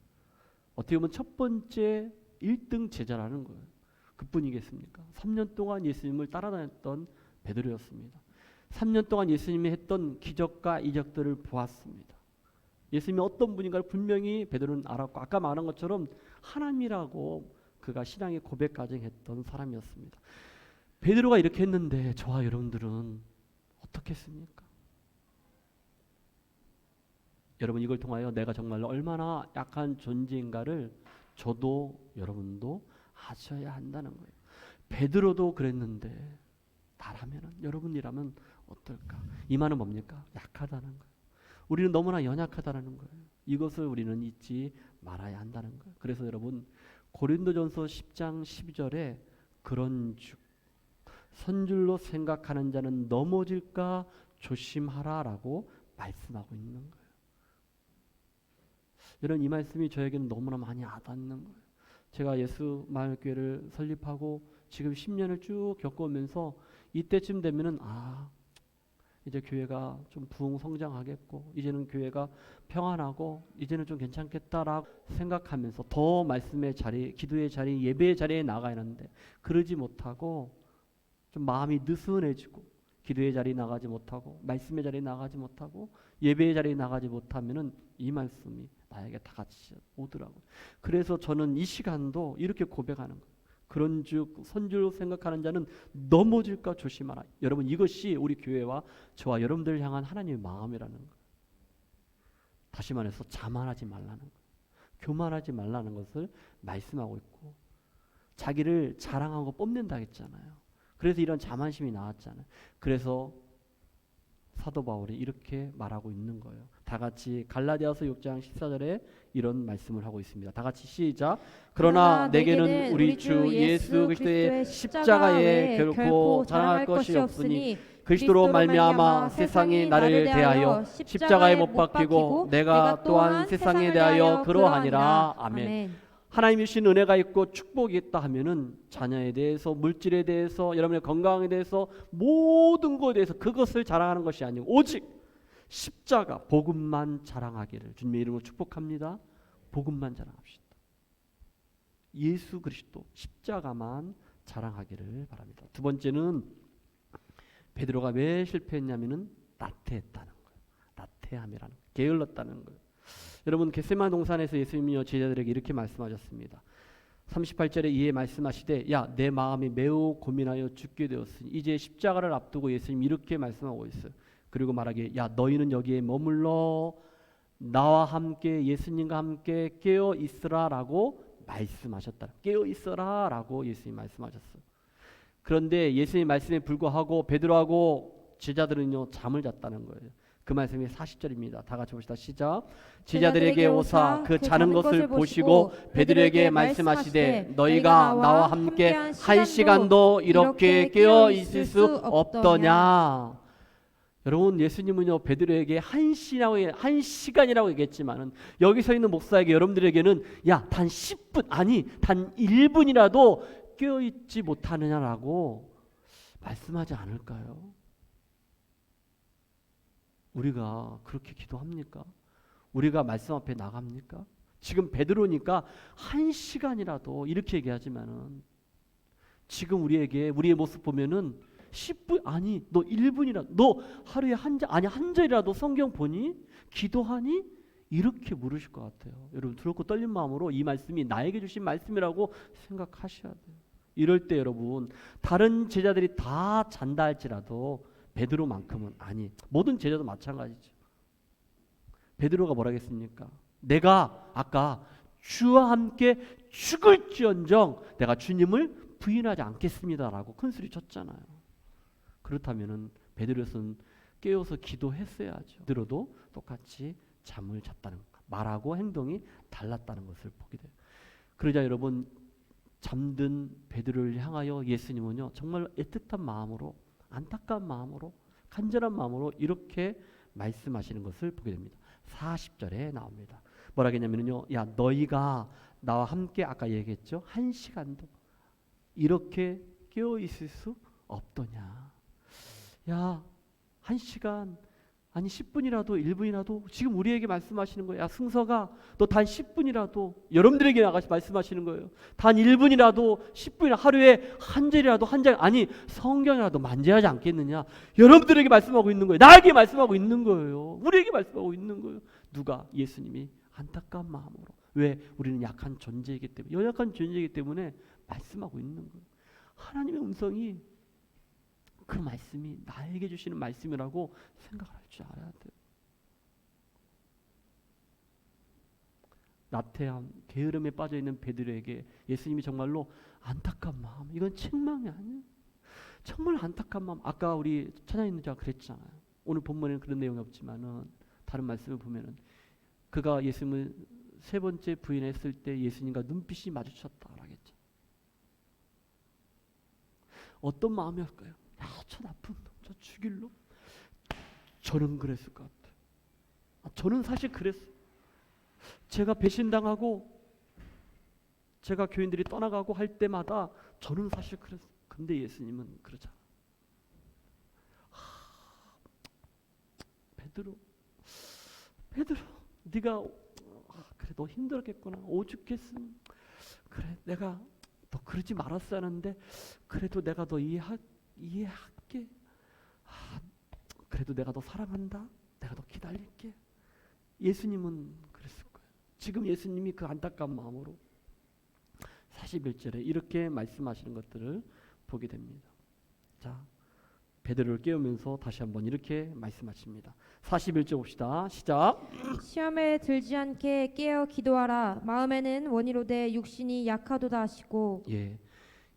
S2: 어떻게 보면 첫 번째 1등 제자라는 거예요. 그뿐이겠습니까? 3년 동안 예수님을 따라다녔던 베드로였습니다. 3년 동안 예수님이 했던 기적과 이적들을 보았습니다. 예수님이 어떤 분인가를 분명히 베드로는 알았고, 아까 말한 것처럼 하나님이라고 그가 신앙의 고백까지 했던 사람이었습니다. 베드로가 이렇게 했는데 저와 여러분들은 어떻게 했습니까? 여러분, 이걸 통하여 내가 정말로 얼마나 약한 존재인가를 저도 여러분도 아셔야 한다는 거예요. 베드로도 그랬는데 나라면, 여러분이라면 어떨까? 이 말은 뭡니까? 약하다는 거예요. 우리는 너무나 연약하다는 거예요. 이것을 우리는 잊지 말아야 한다는 거예요. 그래서 여러분, 고린도전서 10장 12절에 그런 즉 선줄로 생각하는 자는 넘어질까 조심하라라고 말씀하고 있는 거예요. 여러분, 이 말씀이 저에게는 너무나 많이 와닿는 거예요. 제가 예수 마을교회를 설립하고 지금 10년을 쭉 겪어오면서 이때쯤 되면은 이제 교회가 좀 부흥 성장하겠고 이제는 교회가 평안하고 이제는 좀 괜찮겠다라고 생각하면서 더 말씀의 자리, 기도의 자리, 예배의 자리에 나가야 하는데 그러지 못하고 좀 마음이 느슨해지고 기도의 자리에 나가지 못하고 말씀의 자리에 나가지 못하고 예배의 자리에 나가지 못하면은 이 말씀이 나에게 다 같이 오더라고요. 그래서 저는 이 시간도 이렇게 고백하는 거예요. 그런즉 선줄로 생각하는 자는 넘어질까 조심하라. 여러분, 이것이 우리 교회와 저와 여러분들을 향한 하나님의 마음이라는 거예요. 다시 말해서 자만하지 말라는 거예요. 교만하지 말라는 것을 말씀하고 있고, 자기를 자랑하고 뽐낸다 했잖아요. 그래서 이런 자만심이 나왔잖아요. 그래서 사도 바울이 이렇게 말하고 있는 거예요. 다 같이 갈라디아서 6장 14절에 이런 말씀을 하고 있습니다. 다 같이 시작. 그러나 내게는 우리 주 예수 그리스도의 십자가 외에 결코 자랑할 것이 없으니 그리스도로 말미암아 세상이 나를 대하여 십자가에 못 박히고 내가 또한 세상에 대하여 그러하니라. 아멘. 하나님이 주신 은혜가 있고 축복이 있다 하면은 자녀에 대해서, 물질에 대해서, 여러분의 건강에 대해서, 모든 것에 대해서 그것을 자랑하는 것이 아니고 오직 십자가, 복음만 자랑하기를 주님의 이름으로 축복합니다. 복음만 자랑합시다. 예수 그리스도 십자가만 자랑하기를 바랍니다. 두 번째는 베드로가 왜 실패했냐면은 나태했다는 거예요. 나태함이라는, 게을렀다는 거예요. 여러분, 겟세마네 동산에서 예수님이 제자들에게 이렇게 말씀하셨습니다. 38절에 이에 말씀하시되 야 내 마음이 매우 고민하여 죽게 되었으니 이제 십자가를 앞두고 예수님이 이렇게 말씀하고 있어요. 그리고 말하기에 야 너희는 여기에 머물러 나와 함께 예수님과 함께 깨어 있으라라고 말씀하셨다. 깨어 있어라라고 예수님이 말씀하셨어요. 그런데 예수님 말씀에 불구하고 베드로하고 제자들은요 잠을 잤다는 거예요. 그 말씀이 40절입니다. 다 같이 봅시다. 시작. 제자들에게 오사 그 자는 것을 보시고 베드로에게 말씀하시되 너희가 나와 함께 한 시간도 이렇게 깨어 있을 수 없더냐. 여러분, 예수님은요 베드로에게 한 시간이라고 얘기했지만은 여기 서 있는 목사에게 여러분들에게는 야 단 10분 아니 단 1분이라도 깨어 있지 못하느냐라고 말씀하지 않을까요? 우리가 그렇게 기도합니까? 우리가 말씀 앞에 나갑니까? 지금 베드로니까 한 시간이라도 이렇게 얘기하지만은 지금 우리에게 우리의 모습 보면은 10분 아니 너 1분이라도 너 하루에 한 절이라도 성경 보니? 기도하니? 이렇게 물으실 것 같아요. 여러분 두렵고 떨린 마음으로 이 말씀이 나에게 주신 말씀이라고 생각하셔야 돼요. 이럴 때 여러분 다른 제자들이 다 잔다 할지라도 베드로만큼은 아니. 모든 제자도 마찬가지죠. 베드로가 뭐라 했습니까? 내가 아까 주와 함께 죽을지언정 내가 주님을 부인하지 않겠습니다라고 큰 소리 쳤잖아요. 그렇다면은 베드로는 깨어서 기도했어야죠. 베드로도 똑같이 잠을 잤다는 것, 말하고 행동이 달랐다는 것을 보게 돼요. 그러자 여러분 잠든 베드로를 향하여 예수님은요 정말 애틋한 마음으로 안타까운 마음으로 간절한 마음으로 이렇게 말씀하시는 것을 보게 됩니다. 40절에 나옵니다. 뭐라 했냐면요, 야 너희가 나와 함께 아까 얘기했죠, 한 시간도 이렇게 깨어 있을 수 없더냐. 야 한 시간 아니 10분이라도 1분이라도 지금 우리에게 말씀하시는 거예요. 야 승서가 너 단 10분이라도 여러분들에게 나가서 말씀하시는 거예요. 단 1분이라도 10분이나 하루에 한 절이라도 한 장 아니 성경이라도 만지하지 않겠느냐. 여러분들에게 말씀하고 있는 거예요. 나에게 말씀하고 있는 거예요. 우리에게 말씀하고 있는 거예요. 누가? 예수님이 안타까운 마음으로. 왜? 우리는 약한 존재이기 때문에 연약한 존재이기 때문에 말씀하고 있는 거예요. 하나님의 음성이 그 말씀이 나에게 주시는 말씀이라고 생각을 할 줄 알아야 돼요. 나태함, 게으름에 빠져있는 베드로에게 예수님이 정말로 안타까운 마음, 이건 책망이 아니에요. 정말 안타까운 마음. 아까 우리 찬양인자가 그랬잖아요. 오늘 본문에는 그런 내용이 없지만은 다른 말씀을 보면은 그가 예수님을 세 번째 부인했을 때 예수님과 눈빛이 마주쳤다고 하겠죠. 어떤 마음이었을까요? 야, 저 나쁜 놈, 저 죽일로? 저는 그랬을 것 같아요. 저는 사실 그랬어요. 제가 배신당하고 제가 교인들이 떠나가고 할 때마다 저는 사실 그랬어요. 근데 예수님은 그러잖아요. 베드로, 네가 그래 너 힘들었겠구나. 오죽했으면 그래 내가 너 그러지 말았어야 하는데 그래도 내가 너 이해할게. 그래도 내가 너 사랑한다. 내가 너 기다릴게. 예수님은 그랬을 거예요. 지금 예수님이 그 안타까운 마음으로 41절에 이렇게 말씀하시는 것들을 보게 됩니다. 자, 베드로를 깨우면서 다시 한번 이렇게 말씀하십니다. 41절 봅시다. 시작.
S3: 시험에 들지 않게 깨어 기도하라. 마음에는 원이로되 육신이 약하도다 하시고.
S2: 예.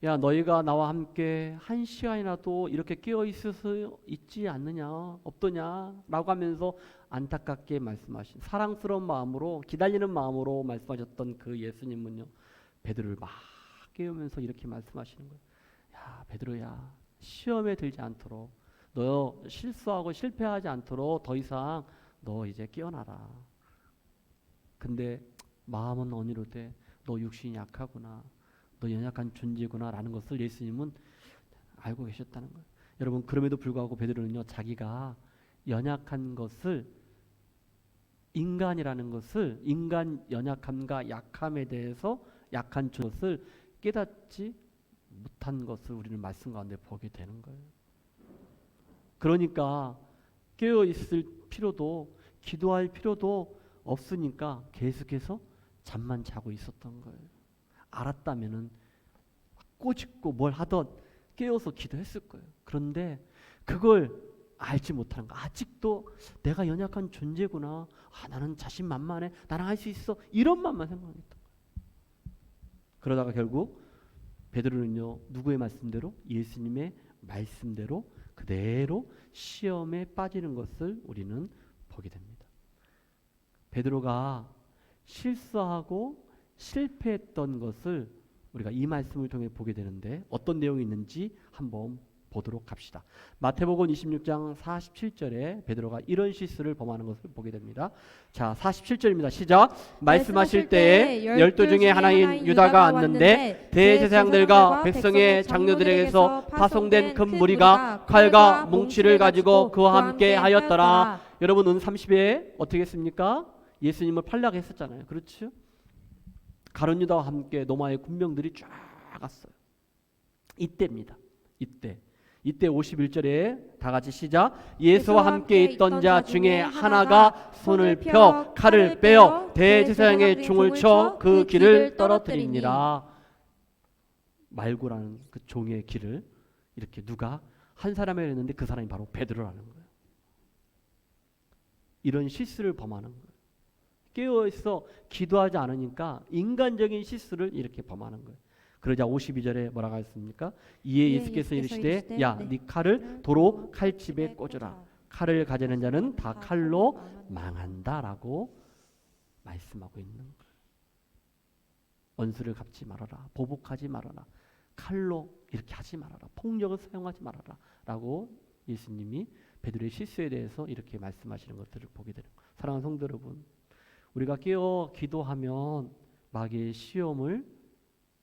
S2: 야 너희가 나와 함께 한 시간이라도 이렇게 깨어 있을 수 있지 않느냐 없더냐 라고 하면서 안타깝게 말씀하신 사랑스러운 마음으로 기다리는 마음으로 말씀하셨던 그 예수님은요 베드로를 막 깨우면서 이렇게 말씀하시는 거예요. 야 베드로야 시험에 들지 않도록 너 실수하고 실패하지 않도록 더 이상 너 이제 깨어나라. 근데 마음은 어니로되 너 육신이 약하구나. 너 연약한 존재구나 라는 것을 예수님은 알고 계셨다는 거예요. 여러분 그럼에도 불구하고 베드로는요 자기가 연약한 것을 인간이라는 것을 인간 연약함과 약함에 대해서 약한 것을 깨닫지 못한 것을 우리는 말씀 가운데 보게 되는 거예요. 그러니까 깨어 있을 필요도 기도할 필요도 없으니까 계속해서 잠만 자고 있었던 거예요. 알았다면은 꼬집고 뭘 하던 깨어서 기도했을 거예요. 그런데 그걸 알지 못하는 거. 아직도 내가 연약한 존재구나. 나는 자신만만해. 나는 할 수 있어. 이런 맘만 생각했다. 그러다가 결국 베드로는요, 누구의 말씀대로? 예수님의 말씀대로 그대로 시험에 빠지는 것을 우리는 보게 됩니다. 베드로가 실수하고 실패했던 것을 우리가 이 말씀을 통해 보게 되는데 어떤 내용이 있는지 한번 보도록 합시다. 마태복음 26장 47절에 베드로가 이런 실수를 범하는 것을 보게 됩니다. 자, 47절입니다. 시작. 말씀하실 때에 12 중에 하나인 유다가 왔는데 대제사장들과 백성의 장로들에게서 파송된 큰 무리가 칼과 뭉치를 가지고 그와 함께 하였더라. 여러분 은 30에 어떻게 했습니까? 예수님을 팔려고 했었잖아요. 그렇죠? 가룟 유다와 함께 로마의 군병들이 쫙 갔어요. 이때입니다. 이때 51절에 다 같이 시작. 예수와 함께 있던 자 중에 하나가 손을 펴 칼을 빼어 대제사장의 종을 쳐 그 길을 떨어뜨리니라. 말고라는 그 종의 길을 이렇게 누가 한 사람이 했는데 그 사람이 바로 베드로라는 거예요. 이런 실수를 범하는 거예요. 깨어있어 기도하지 않으니까 인간적인 실수를 이렇게 범하는 거예요. 그러자 52절에 뭐라고 했습니까? 이에 예수께서 이르시되 야, 네 칼을 도로 칼집에 꽂으라. 칼을 가지는 자는 다 칼로 망한다라고 말씀하고 있는 거예요. 원수를 갚지 말아라. 보복하지 말아라. 칼로 이렇게 하지 말아라. 폭력을 사용하지 말아라. 라고 예수님이 베드로의 실수에 대해서 이렇게 말씀하시는 것들을 보게 되는 거예요. 사랑하는 성도 여러분, 우리가 깨어 기도하면 마귀의 시험을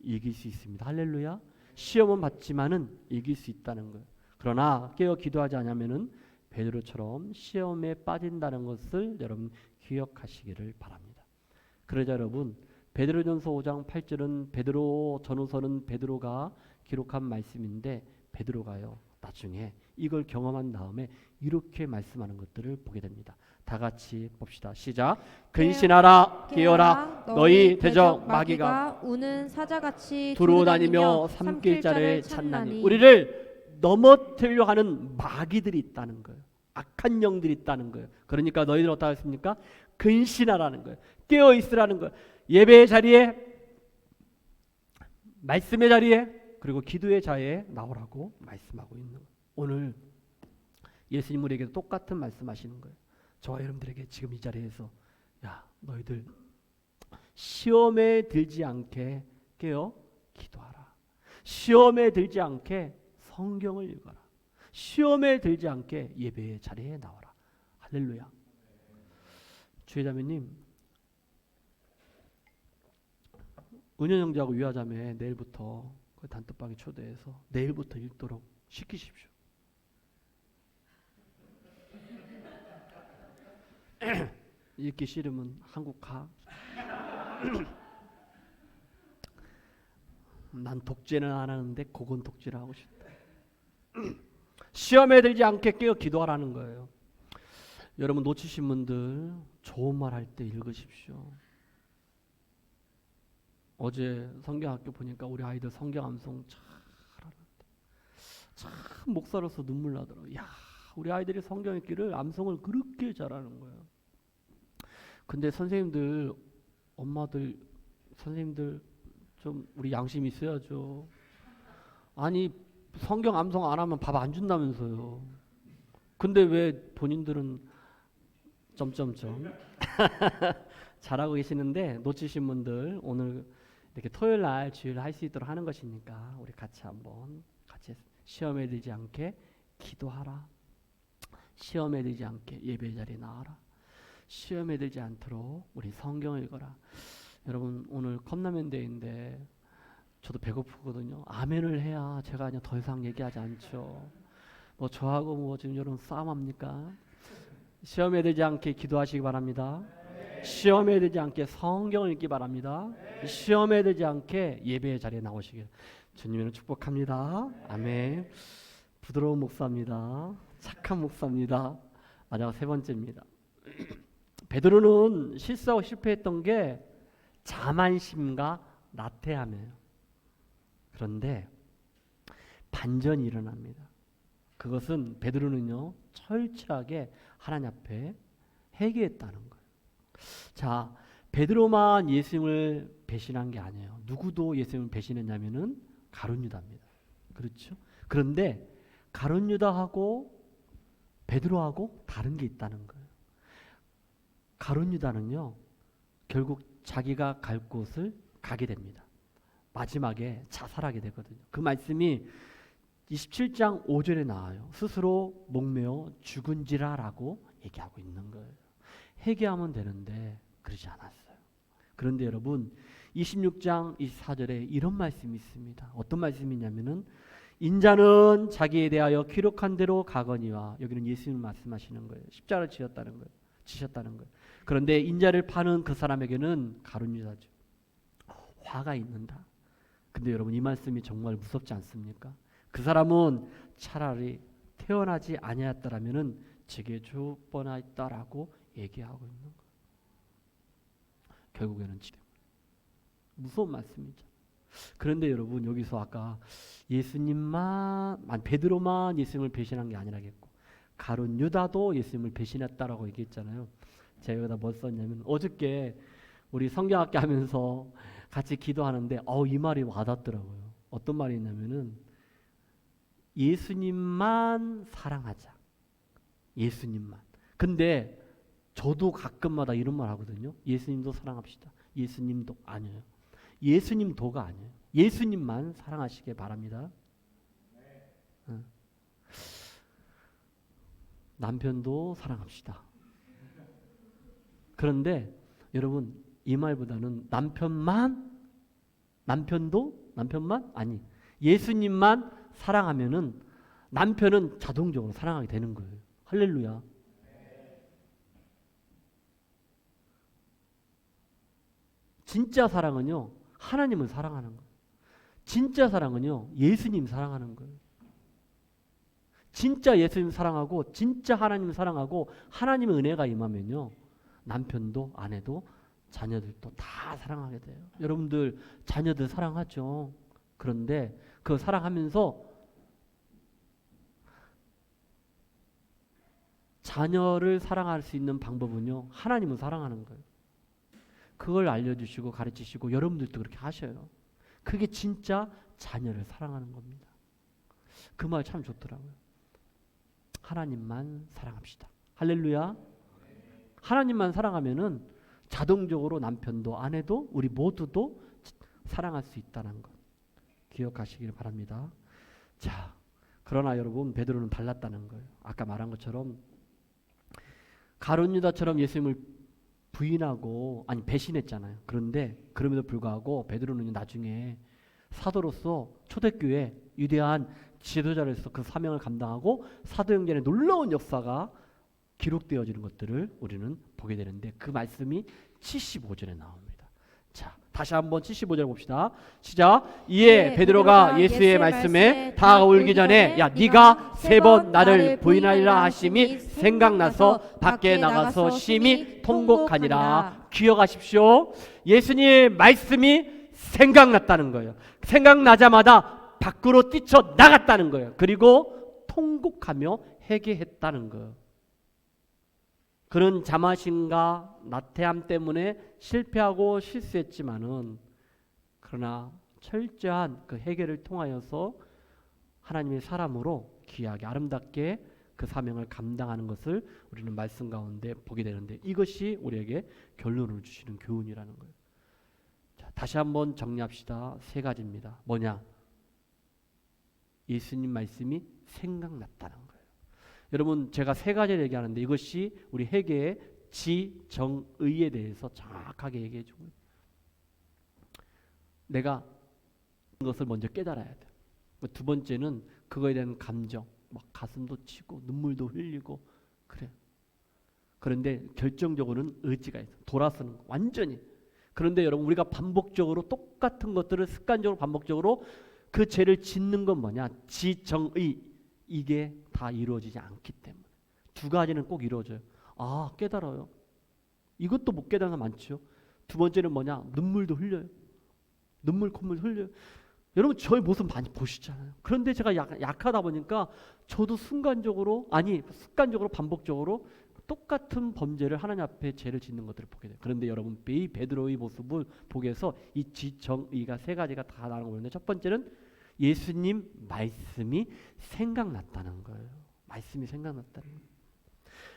S2: 이길 수 있습니다. 할렐루야. 시험은 받지만은 이길 수 있다는 거예요. 그러나 깨어 기도하지 않으면은 베드로처럼 시험에 빠진다는 것을 여러분 기억하시기를 바랍니다. 그러자 여러분 베드로전서 5장 8절은 베드로 전후서는 베드로가 기록한 말씀인데 베드로가요 나중에 이걸 경험한 다음에 이렇게 말씀하는 것들을 보게 됩니다. 다 같이 봅시다. 시작. 근신하라 깨어라 너희 대적 마귀가
S3: 우는 사자같이
S2: 두루다니며 삼킬 자를 찾나니. 우리를 넘어뜨리려 하는 마귀들이 있다는 거예요. 악한 영들이 있다는 거예요. 그러니까 너희들 어떻게 했습니까? 근신하라는 거예요. 깨어 있으라는 거예요. 예배의 자리에, 말씀의 자리에, 그리고 기도의 자리에 나오라고 말씀하고 있는 거예요. 오늘 예수님 우리에게도 똑같은 말씀하시는 거예요. 저와 여러분들에게 지금 이 자리에서 야, 너희들 시험에 들지 않게 깨어 기도하라. 시험에 들지 않게 성경을 읽어라. 시험에 들지 않게 예배의 자리에 나와라. 할렐루야. 주혜자매님, 은현 형제하고 유아자매 내일부터 그 단톡방에 초대해서 내일부터 읽도록 시키십시오. 읽기 싫으면 한국 가. 난 독재는 안 하는데 고건 독재를 하고 싶다. 시험에 들지 않게 깨어 기도하라는 거예요. 여러분 놓치신 분들 좋은 말 할 때 읽으십시오. 어제 성경학교 보니까 우리 아이들 성경 암송 잘하는데 참 목사로서 눈물 나더라고요. 야, 우리 아이들이 성경 읽기를 암송을 그렇게 잘하는 거예요. 근데 선생님들, 엄마들, 선생님들 좀 우리 양심 있어야죠. 아니 성경 암송 안 하면 밥 안 준다면서요. 근데 왜 본인들은 점점점 잘하고 계시는데 놓치신 분들 오늘 이렇게 토요일 날 주일 할 수 있도록 하는 것이니까 우리 같이 한번 같이 시험에 들지 않게 기도하라. 시험에 들지 않게 예배 자리에 나와라. 시험에 들지 않도록 우리 성경을 읽어라. 여러분 오늘 컵라면 데이인데 저도 배고프거든요. 아멘을 해야 제가 그냥 더 이상 얘기하지 않죠. 뭐 저하고 뭐 지금 여러분 싸움합니까? 시험에 들지 않게 기도하시기 바랍니다. 시험에 들지 않게 성경을 읽기 바랍니다. 시험에 들지 않게 예배의 자리에 나오시길 주님을 축복합니다. 아멘. 부드러운 목사입니다. 착한 목사입니다. 마지막 세 번째입니다. 베드로는 실수하고 실패했던 게 자만심과 나태함이에요. 그런데 반전이 일어납니다. 그것은 베드로는요 철저하게 하나님 앞에 회개했다는 거예요. 자, 베드로만 예수님을 배신한 게 아니에요. 누구도 예수님을 배신했냐면은 가룟 유다입니다. 그렇죠? 그런데 가룟 유다하고 베드로하고 다른 게 있다는 거예요. 가룟 유다는요 결국 자기가 갈 곳을 가게 됩니다. 마지막에 자살하게 되거든요. 그 말씀이 27장 5절에 나와요. 스스로 목매어 죽은지라라고 얘기하고 있는 거예요. 회개하면 되는데 그러지 않았어요. 그런데 여러분 26장 24절에 이런 말씀이 있습니다. 어떤 말씀이냐면은 인자는 자기에 대하여 기록한 대로 가거니와, 여기는 예수님 말씀하시는 거예요. 십자가를 지셨다는 거예요. 그런데 인자를 파는 그 사람에게는 가룟 유다죠. 화가 있는다. 근데 여러분 이 말씀이 정말 무섭지 않습니까? 그 사람은 차라리 태어나지 아니하였더라면은 제게 죽을 뻔하였다라고 얘기하고 있는 거예요. 결국에는 무서운 말씀이죠. 그런데 여러분 여기서 아까 베드로만 예수님을 배신한 게 아니라겠고 가룟 유다도 예수님을 배신했다라고 얘기했잖아요. 제가 여기다 뭐 썼냐면 어저께 우리 성경학교 하면서 같이 기도하는데 이 말이 와닿더라고요. 어떤 말이 있냐면은 예수님만 사랑하자. 예수님만. 근데 저도 가끔마다 이런 말 하거든요. 예수님도 사랑합시다. 예수님도 아니에요. 예수님도가 아니에요. 예수님만 사랑하시길 바랍니다. 남편도 사랑합시다. 그런데 여러분 이 말보다는 남편만 아니 예수님만 사랑하면은 남편은 자동적으로 사랑하게 되는 거예요. 할렐루야. 진짜 사랑은요 하나님을 사랑하는 거예요. 진짜 사랑은요 예수님 사랑하는 거예요. 진짜 예수님 사랑하고 진짜 하나님 사랑하고 하나님의 은혜가 임하면요 남편도 아내도 자녀들도 다 사랑하게 돼요. 여러분들 자녀들 사랑하죠. 그런데 그 사랑하면서 자녀를 사랑할 수 있는 방법은요 하나님을 사랑하는 거예요. 그걸 알려주시고 가르치시고 여러분들도 그렇게 하셔요. 그게 진짜 자녀를 사랑하는 겁니다. 그 말 참 좋더라고요. 하나님만 사랑합시다. 할렐루야. 하나님만 사랑하면은 자동적으로 남편도 아내도 우리 모두도 사랑할 수 있다는 것 기억하시길 바랍니다. 자, 그러나 여러분 베드로는 달랐다는 거예요. 아까 말한 것처럼 가룟 유다처럼 예수님을 부인하고 배신했잖아요. 그런데 그럼에도 불구하고 베드로는 나중에 사도로서 초대교회 위대한 지도자로서 그 사명을 감당하고 사도행전의 놀라운 역사가 기록되어지는 것들을 우리는 보게 되는데 그 말씀이 75절에 나옵니다. 자, 다시 한번 75절 봅시다. 시작. 이에 베드로가 예수의 말씀에 다가오기 전에 야 네가 3번 나를 부인하리라 하심이 생각나서 밖에 나가서 심히 통곡하니라. 기억하십시오. 예수님의 말씀이 생각났다는 거예요. 생각나자마자 밖으로 뛰쳐 나갔다는 거예요. 그리고 통곡하며 회개했다는 거예요. 그런 자만심과 나태함 때문에 실패하고 실수했지만은 그러나 철저한 그 회개를 통하여서 하나님의 사람으로 귀하게 아름답게 그 사명을 감당하는 것을 우리는 말씀 가운데 보게 되는데 이것이 우리에게 결론을 주시는 교훈이라는 거예요. 자, 다시 한번 정리합시다. 3가지입니다. 뭐냐? 예수님 말씀이 생각났다는 거예요. 여러분 제가 3가지를 얘기하는데 이것이 우리 회개의 지정의에 대해서 정확하게 얘기해 주고 내가 그것을 먼저 깨달아야 돼요. 2번째는 그거에 대한 감정 막 가슴도 치고 눈물도 흘리고 그래. 그런데 결정적으로는 의지가 있어. 돌아서는 거 완전히. 그런데 여러분 우리가 반복적으로 똑같은 것들을 습관적으로 반복적으로 그 죄를 짓는 건 뭐냐? 지정의. 이게 다 이루어지지 않기 때문에 두 가지는 꼭 이루어져요. 깨달아요. 이것도 못 깨달은 사람 많죠. 두 번째는 뭐냐? 눈물도 흘려요. 눈물 콧물 흘려요. 여러분 저의 모습 많이 보시잖아요. 그런데 제가 약하다 보니까 저도 습관적으로 반복적으로 똑같은 범죄를 하나님 앞에 죄를 짓는 것들을 보게 돼요. 그런데 여러분 이 베드로의 모습을 보게 해서 이 지정의가 세 가지가 다 나오는 거예요. 첫 번째는 예수님 말씀이 생각났다는 거예요. 말씀이 생각났다는 거예요.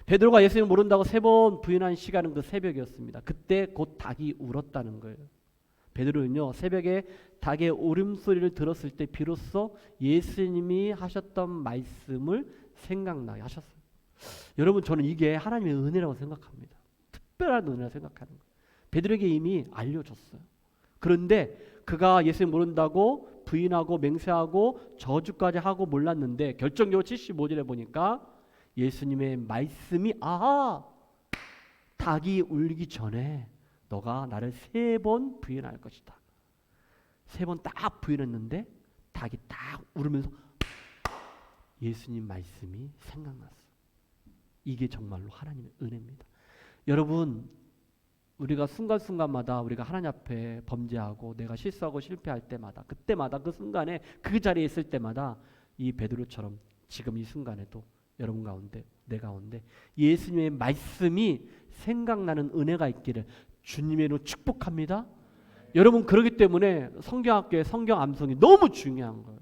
S2: 베드로가 예수님을 모른다고 3번 부인한 시간은 그 새벽이었습니다. 그때 곧 닭이 울었다는 거예요. 베드로는요 새벽에 닭의 울음소리를 들었을 때 비로소 예수님이 하셨던 말씀을 생각나게 하셨어요. 여러분 저는 이게 하나님의 은혜라고 생각합니다. 특별한 은혜라고 생각하는 거예요. 베드로에게 이미 알려줬어요. 그런데 그가 예수님 모른다고 부인하고 맹세하고 저주까지 하고 몰랐는데 결정적으로 75절에 보니까 예수님의 말씀이 닭이 울기 전에 너가 나를 3번 부인할 것이다. 3번 딱 부인했는데 닭이 딱 울으면서 예수님 말씀이 생각났어. 이게 정말로 하나님의 은혜입니다. 여러분 우리가 순간순간마다 우리가 하나님 앞에 범죄하고 내가 실수하고 실패할 때마다 그때마다 그 순간에 그 자리에 있을 때마다 이 베드로처럼 지금 이 순간에도 여러분 가운데 내 가운데 예수님의 말씀이 생각나는 은혜가 있기를 주님의 이름으로 축복합니다. 여러분 그렇기 때문에 성경학교의 성경 암송이 너무 중요한 거예요.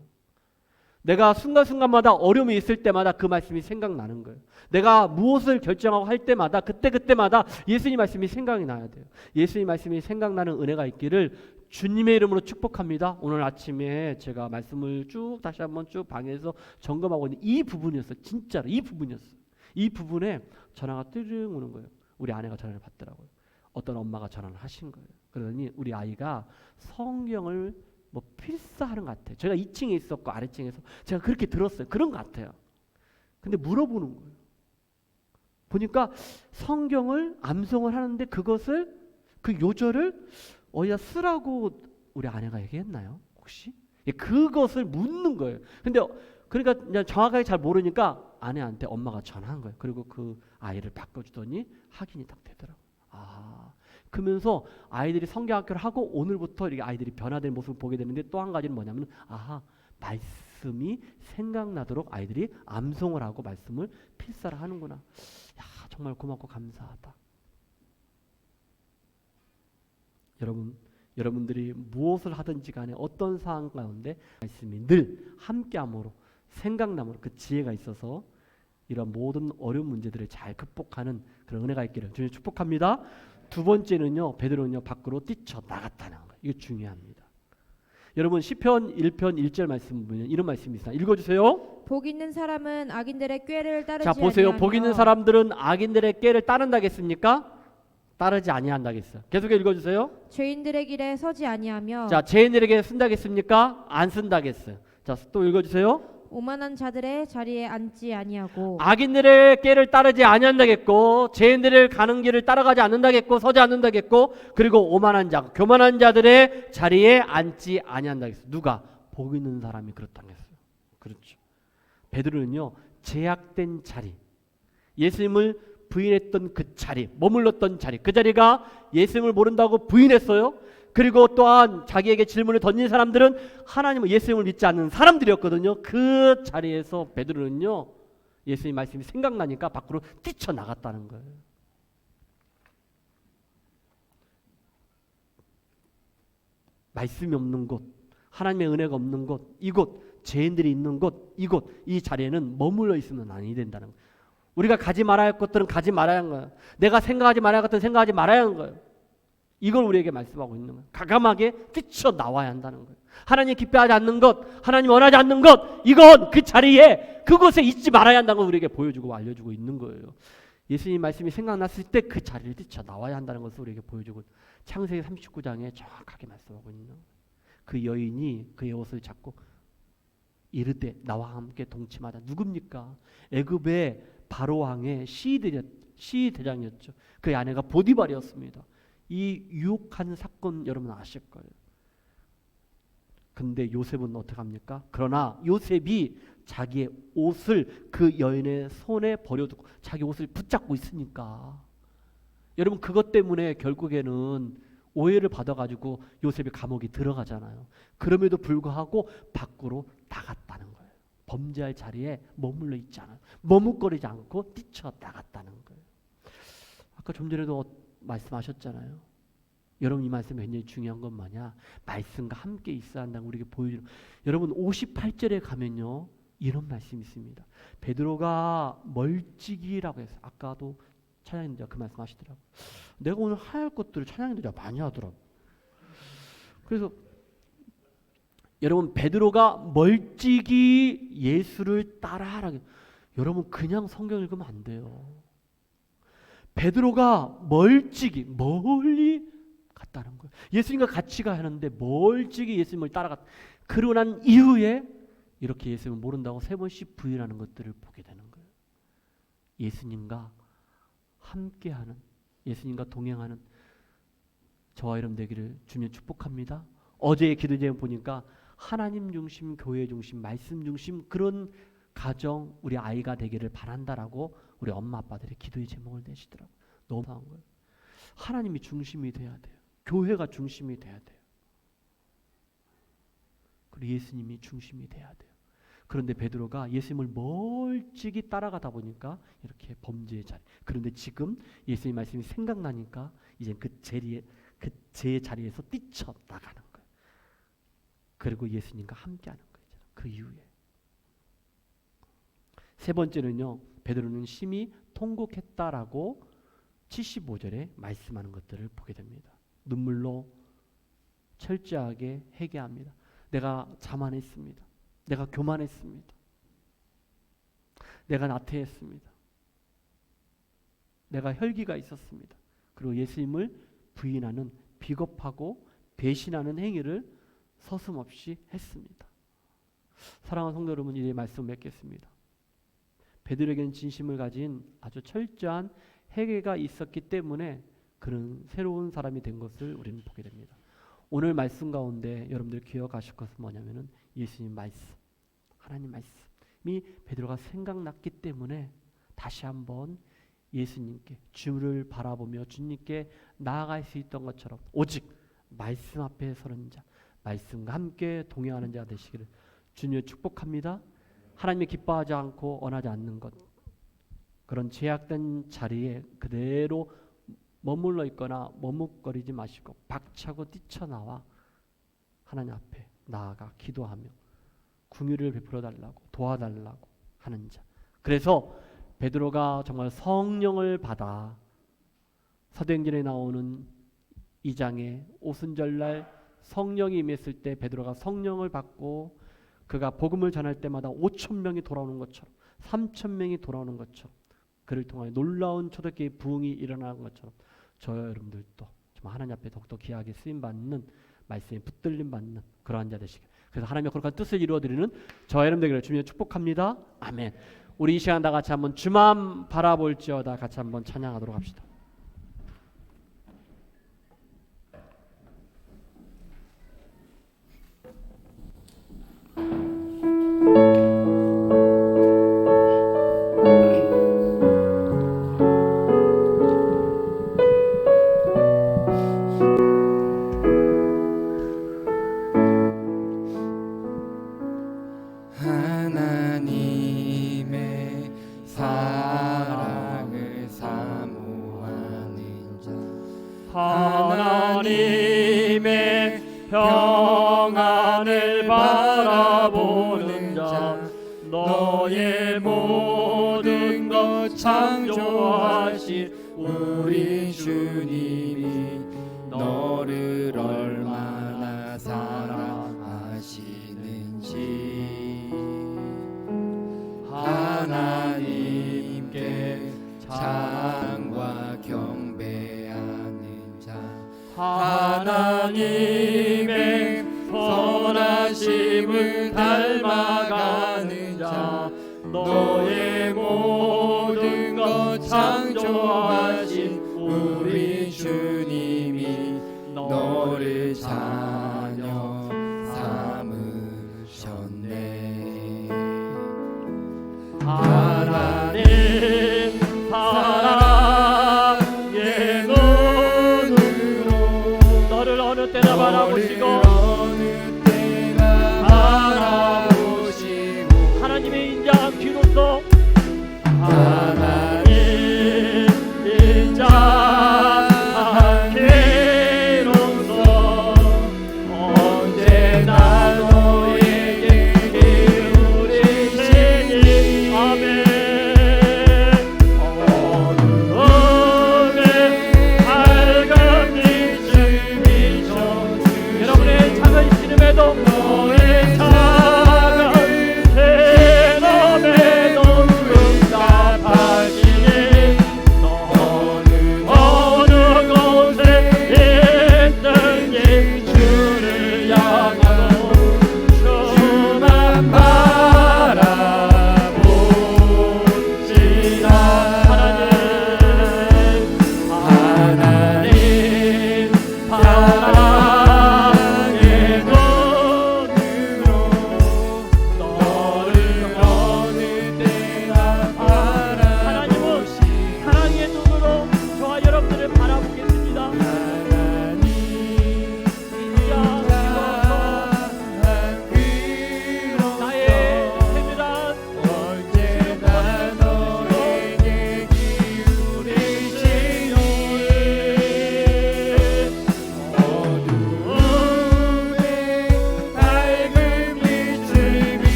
S2: 내가 순간순간마다 어려움이 있을 때마다 그 말씀이 생각나는 거예요. 내가 무엇을 결정하고 할 때마다 그때마다 예수님 말씀이 생각이 나야 돼요. 예수님 말씀이 생각나는 은혜가 있기를 주님의 이름으로 축복합니다. 오늘 아침에 제가 말씀을 다시 한번 방에서 점검하고 있는 이 부분이었어요. 진짜로 이 부분이었어요. 이 부분에 전화가 뜨릉 오는 거예요. 우리 아내가 전화를 받더라고요. 어떤 엄마가 전화를 하신 거예요. 그러더니 우리 아이가 성경을 필사하는 것 같아요. 제가 2층에 있었고 아래층에서 제가 그렇게 들었어요. 그런 것 같아요. 근데 물어보는 거예요. 보니까 성경을 암송을 하는데 그것을 그 요절을 어디다 쓰라고 우리 아내가 얘기했나요? 혹시? 그것을 묻는 거예요. 근데 그러니까 그냥 정확하게 잘 모르니까 아내한테 엄마가 전화한 거예요. 그리고 그 아이를 바꿔주더니 확인이 딱 되더라고요. 그러면서 아이들이 성경학교를 하고 오늘부터 이렇게 아이들이 변화된 모습을 보게 되는데 또 한 가지는 뭐냐면 말씀이 생각나도록 아이들이 암송을 하고 말씀을 필사를 하는구나. 정말 고맙고 감사하다. 여러분들이 무엇을 하든지 간에 어떤 상황 가운데 말씀이 늘 함께함으로 생각남으로 그 지혜가 있어서 이런 모든 어려운 문제들을 잘 극복하는 그런 은혜가 있기를 주님 축복합니다. 두 번째는요, 베드로는요 밖으로 뛰쳐나갔다는 거예요. 이게 중요합니다. 여러분 시편 1편 1절 말씀 보면 이런 말씀이 있어요. 읽어주세요.
S3: 복 있는 사람은 악인들의 꾀를 따르지
S2: 자 보세요.
S3: 아니하며
S2: 복 있는 사람들은 악인들의 꾀를 따른다겠습니까? 따르지 아니한다겠어요. 계속해 읽어주세요.
S3: 죄인들의 길에 서지 아니하며
S2: 자 죄인들에게 쓴다겠습니까? 안 쓴다겠어요. 자 또 읽어주세요.
S3: 오만한 자들의 자리에 앉지 아니하고
S2: 악인들의 꾀를 따르지 아니한다겠고 죄인들을 가는 길을 따라가지 않는다겠고 서지 않는다겠고 그리고 오만한 자 교만한 자들의 자리에 앉지 아니한다겠어요. 누가? 복 있는 사람이 그렇다겠어요. 그렇죠. 베드로는요 제약된 자리 예수님을 부인했던 그 자리 머물렀던 자리 그 자리가 예수님을 모른다고 부인했어요. 그리고 또한 자기에게 질문을 던진 사람들은 하나님을 예수님을 믿지 않는 사람들이었거든요. 그 자리에서 베드로는요 예수님 말씀이 생각나니까 밖으로 뛰쳐나갔다는 거예요. 말씀이 없는 곳 하나님의 은혜가 없는 곳 이곳 죄인들이 있는 곳 이곳 이 자리에는 머물러 있으면 아니 된다는 거예요. 우리가 가지 말아야 할 것들은 가지 말아야 하는 거예요. 내가 생각하지 말아야 할 것들은 생각하지 말아야 하는 거예요. 이걸 우리에게 말씀하고 있는 거예요. 과감하게 뛰쳐나와야 한다는 거예요. 하나님 기뻐하지 않는 것, 하나님 원하지 않는 것, 이건 그 자리에 그곳에 있지 말아야 한다는 걸 우리에게 보여주고 알려주고 있는 거예요. 예수님 말씀이 생각났을 때 그 자리를 뛰쳐나와야 한다는 것을 우리에게 보여주고 창세기 39장에 정확하게 말씀하고 있는 거예요. 그 여인이 그의 옷을 잡고 이르되 나와 함께 동침하다. 누굽니까? 애굽의 바로왕의 시대장이었죠. 그의 아내가 보디발이었습니다. 이 유혹한 사건 여러분 아실 거예요. 근데 요셉은 어떻게 합니까? 그러나 요셉이 자기의 옷을 그 여인의 손에 버려두고 자기 옷을 붙잡고 있으니까. 여러분, 그것 때문에 결국에는 오해를 받아가지고 요셉이 감옥에 들어가잖아요. 그럼에도 불구하고 밖으로 나갔다는 거예요. 범죄할 자리에 머물러 있지 않아요. 머뭇거리지 않고 뛰쳐나갔다는 거예요. 아까 좀 전에도 말씀하셨잖아요. 여러분, 이 말씀이 굉장히 중요한 건 뭐냐? 말씀과 함께 있어야 한다는 우리에게 보여주는. 여러분, 58절에 가면요, 이런 말씀이 있습니다. 베드로가 멀찍이라고 해서 아까도 찬양인자 그 말씀하시더라고. 내가 오늘 할 것들을 찬양인자 많이 하더라고. 그래서 여러분, 베드로가 멀찍이 예수를 따라하라. 여러분, 그냥 성경 읽으면 안 돼요. 베드로가 멀찍이 멀리 갔다는 거예요. 예수님과 같이 가야 하는데 멀찍이 예수님을 따라갔다. 그러고 난 이후에 이렇게 예수님을 모른다고 3번씩 부인하는 것들을 보게 되는 거예요. 예수님과 함께하는, 예수님과 동행하는 저와 여러분 되기를 주님 축복합니다. 어제의 기도 제목 보니까 하나님 중심, 교회 중심, 말씀 중심 그런 가정, 우리 아이가 되기를 바란다라고 우리 엄마 아빠들의 기도의 제목을 내시더라고요. 너무 감사한 거예요. 하나님이 중심이 돼야 돼요. 교회가 중심이 돼야 돼요. 그리고 예수님이 중심이 돼야 돼요. 그런데 베드로가 예수님을 멀찍이 따라가다 보니까 이렇게 범죄의 자리. 그런데 지금 예수님 말씀이 생각나니까 이제 그 제 자리에서 뛰쳐나가는 거예요. 그리고 예수님과 함께하는 거예요. 그 이후에. 세 번째는요, 베드로는 심히 통곡했다라고 75절에 말씀하는 것들을 보게 됩니다. 눈물로 철저하게 회개합니다. 내가 자만했습니다. 내가 교만했습니다. 내가 나태했습니다. 내가 혈기가 있었습니다. 그리고 예수님을 부인하는 비겁하고 배신하는 행위를 서슴없이 했습니다. 사랑하는 성도 여러분, 이 말씀 맺겠습니다. 베드로에게는 진심을 가진 아주 철저한 회개가 있었기 때문에 그는 새로운 사람이 된 것을 우리는 보게 됩니다. 오늘 말씀 가운데 여러분들 기억하실 것은 뭐냐면은 예수님 말씀, 하나님 말씀이 베드로가 생각났기 때문에 다시 한번 예수님께 주를 바라보며 주님께 나아갈 수 있던 것처럼 오직 말씀 앞에 서는 자, 말씀과 함께 동행하는 자가 되시기를 주님을 축복합니다. 하나님이 기뻐하지 않고 원하지 않는 것, 그런 제약된 자리에 그대로 머물러 있거나 머뭇거리지 마시고 박차고 뛰쳐나와 하나님 앞에 나아가 기도하며 긍휼을 베풀어 달라고 도와달라고 하는 자. 그래서 베드로가 정말 성령을 받아 사도행전에 나오는 2장에 오순절날 성령이 임했을 때 베드로가 성령을 받고 그가 복음을 전할 때마다 5,000명이 돌아오는 것처럼 3,000명이 돌아오는 것처럼 그를 통하여 놀라운 초대교회의 부흥이 일어나는 것처럼 저와 여러분들도 정말 하나님 앞에 더욱더 귀하게 쓰임받는 말씀에 붙들림 받는 그러한 자 되시길. 그래서 하나님의 거룩한 뜻을 이루어드리는 저와 여러분 되기를 주님의 축복합니다. 아멘. 우리 이 시간 다 같이 한번 주만 바라볼지어다 같이 한번 찬양하도록 합시다.
S1: 하나님의 사랑을 사모하는 자,
S2: 하나님의 평안을 바라보는 자, 너의 모든 것 창조하신
S1: 우리 주님이 너를 얼마나 사랑하시는지 하나님께 찬과 경배하는 자,
S2: 하나님의 선하심을 닮아가는 자, 너의 모든 것 창조하신 우리 주님이
S1: 너를 자녀 삼으셨네.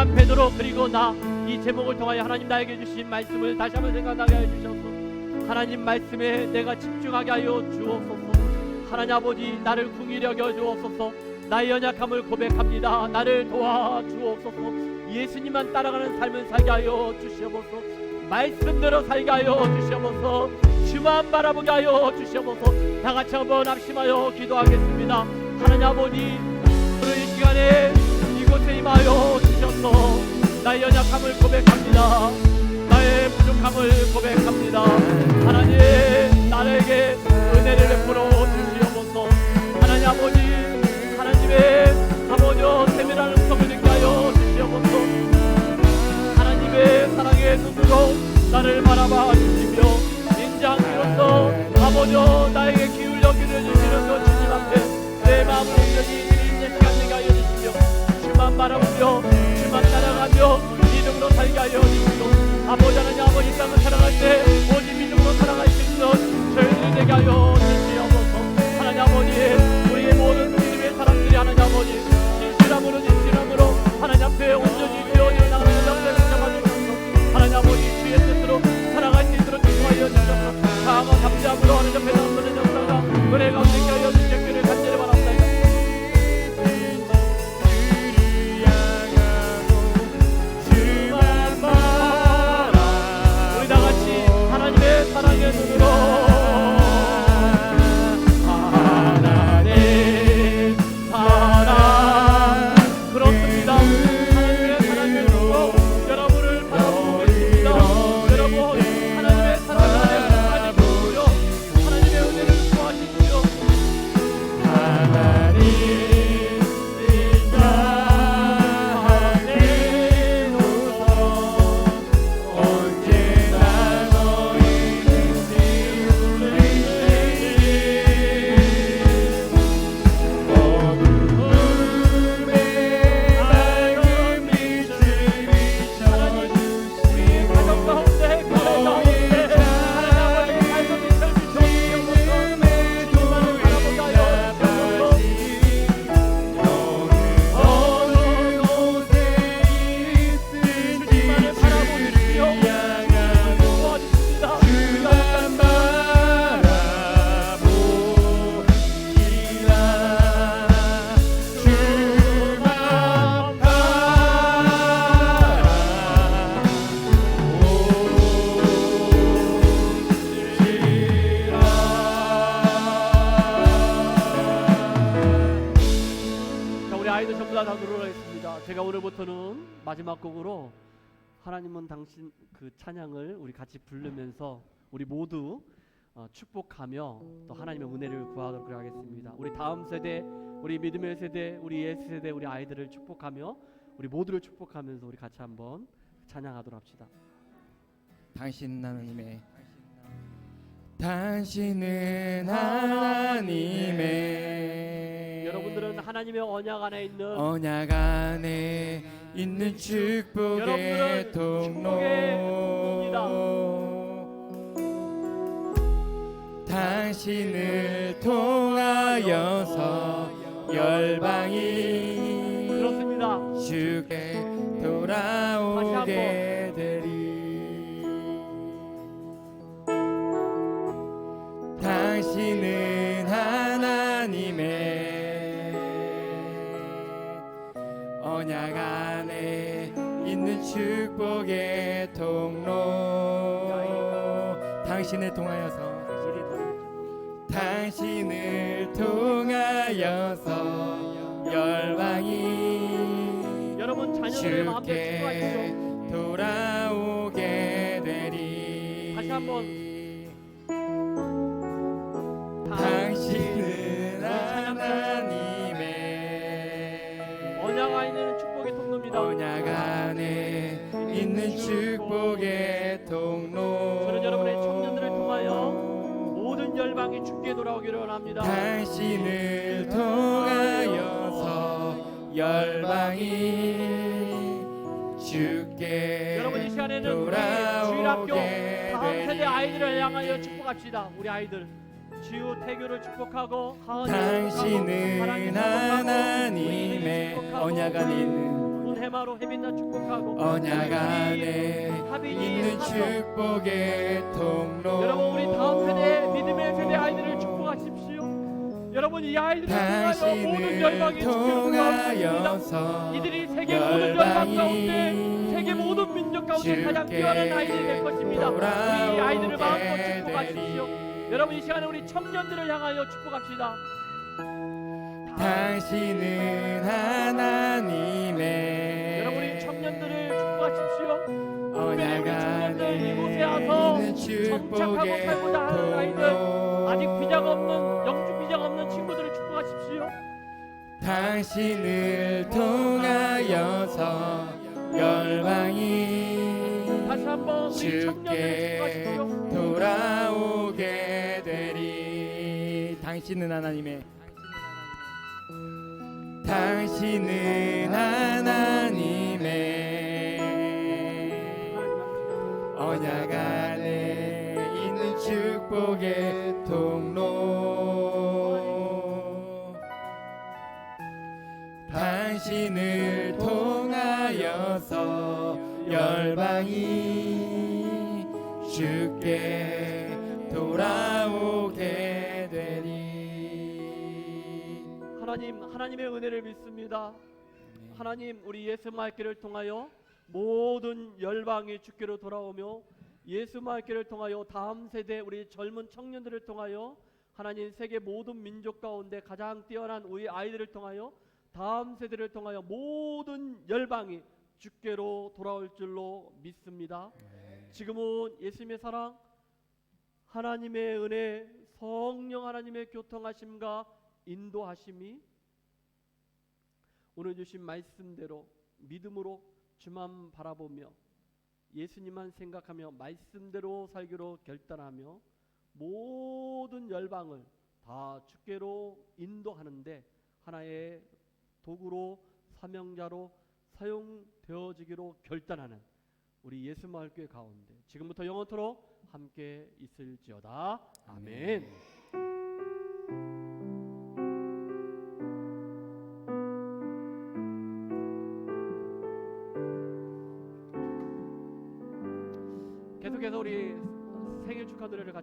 S2: 시간 베드로 그리고 나 이 제목을 통하여 하나님 나에게 주신 말씀을 다시 한번 생각나게 하여 주셔서 하나님 말씀에 내가 집중하게 하여 주옵소서. 하나님 아버지 나를 긍휼히 여겨 주옵소서. 나의 연약함을 고백합니다. 나를 도와 주옵소서. 예수님만 따라가는 삶을 살게 하여 주시옵소서. 말씀대로 살게 하여 주시옵소서. 주만 바라보게 하여 주시옵소서. 다 같이 한번 합심하여 기도하겠습니다. 하나님 아버지 오늘 이 시간에 이곳에 임하여 주셔서 나의 연약함을 고백합니다. 나의 부족함을 고백합니다. 하나님 나에게 은혜를 베풀어 주시옵소서. 하나님 아버지 하나님의 아버지 세밀한 음성을 듣게 하여 주시옵소서. 하나님의 사랑의 눈으로 나를 바라봐 주시며 인장으로서 아버지 나에게 기울여 귀를 주시는 그 주님 앞에 내 마음을 온전히 드리는 시간 되게 하여 주시며 주만 바라보며 주만 따라가며 믿음으로 살게 하여 주시고 아버지 하나님 아버지 땅을 살아갈 때 오직 믿음으로 살아갈 수 있는 저희들이 되게 하여 주시옵소서. 하나님 아버지 우리의 모든 믿음의 사람들이 하나님 아버지 진실함으로 하나님 앞에 온전히 되어져 나가는 자들을 잡아주셔서 하나님 아버지 주의 뜻으로 살아갈 수 있도록 기도하여 주셔서 다음과 감사함으로 하나님 앞에 나서는 역사가 은혜 가운데 있게 하여 주시기를 간절히 바랍니다. 우리 다같이 하나님의 사랑의 눈으로 하나님 사랑 그렇습니다. 하나님의 사랑의 눈으로 여러분을 바라보고 있습니다. 여러분 하나님의 사랑 안에 가지시고요. 하나님의 은혜를 구하시고요. 하나님 아이들 전부 다 들어가겠습니다. 제가 오늘부터는 마지막 곡으로 하나님은 당신 그 찬양을 우리 같이 부르면서 우리 모두 축복하며 또 하나님의 은혜를 구하도록 하겠습니다. 우리 다음 세대, 우리 믿음의 세대, 우리 예수 세대, 우리 아이들을 축복하며 우리 모두를 축복하면서 우리 같이 한번 찬양하도록 합시다.
S1: 당신은 하나님의
S2: 여러분들은 하나님의 언약 안에 있는
S1: 축복의
S2: 여러분들은
S1: 통로.
S2: 축복의 통로입니다.
S1: 당신을 통하여서 열방이
S2: 그렇습니다.
S1: 주께 돌아오게 되리. 당신은 하나님의 언약 안에 있는 축복의 통로. 당신을 통하여서 열방이
S2: 여러분 자녀들의 마음대로
S1: 주께
S2: 축복하시죠.
S1: 돌아오게 되리.
S2: 다시 한번
S1: 당신은 하나님의
S2: 언약 안에 있는 축복의 통로입니다.
S1: 언약 안에 있는 축복의 통로.
S2: 저는 여러분의 청년들을 통하여 모든 열방이 주께 돌아오기를 원합니다.
S1: 당신을 통하여서 열방이 주께
S2: 여러분 이 시간에는 우리 주일학교 다음 세대 아이들을 향하여 축복합시다. 우리 아이들 지우 태교를 축복하고 하은이를
S1: 당신은
S2: 축복하고 사랑을 축복하고
S1: 하나님의
S2: 우리를 축복하고
S1: 언약 안에 있는
S2: 해마로 해빈나 축복하고
S1: 언약 안에
S2: 하빈이
S1: 있는
S2: 사서
S1: 축복의 통로.
S2: 여러분 우리 다음 세대 믿음의 세대 아이들을 축복하십시오. 여러분 이 아이들을 통하여 모든 열방이
S1: 당신을
S2: 주께로 돌아옵니다.
S1: 통하여서
S2: 이들이 세계 모든 열방 가운데
S1: 열방이
S2: 세계 모든 민족 가운데 가장 뛰어난 아이들이 될 것입니다. 우리 이 아이들을 마음껏 축복하십시오. 여러분 이 시간에 우리 청년들을 향하여 축복합시다.
S1: 당신은 하나님의
S2: 여러분 우리 청년들을 축복하십시오.
S1: 언약
S2: 우리 청년들
S1: 안에
S2: 이곳에 와서
S1: 있는
S2: 정착하고
S1: 축복의
S2: 살고자 하는 아이들, 아직 비자가 없는 영주 비자가 없는 친구들을 축복하십시오.
S1: 당신을 통하여서 열방이
S2: 다시 한번 우리 청년들을
S1: 주께
S2: 축복하십시오.
S1: 돌아오게 되리. 당신은 하나님의 언약 안에 있는 축복의 통로. 당신을 통하여서 열방이 주께 돌아오게 되리.
S2: 하나님의 은혜를 믿습니다. 하나님 우리 예수 말기를 통하여 모든 열방이 주께로 돌아오며 예수 말기를 통하여 다음 세대 우리 젊은 청년들을 통하여 하나님 세계 모든 민족 가운데 가장 뛰어난 우리 아이들을 통하여 다음 세대를 통하여 모든 열방이 주께로 돌아올 줄로 믿습니다. 지금은 예수님의 사랑, 하나님의 은혜, 성령 하나님의 교통하심과 인도하심이 오늘 주신 말씀대로 믿음으로 주만 바라보며 예수님만 생각하며 말씀대로 살기로 결단하며 모든 열방을 다 주께로 인도하는데 하나의 도구로 사명자로 사용되어지기로 결단하는 우리 예수마을교회 가운데 지금부터 영원토록 함께 있을지어다. 아멘. 계속해서 우리 생일 축하 노래를 같이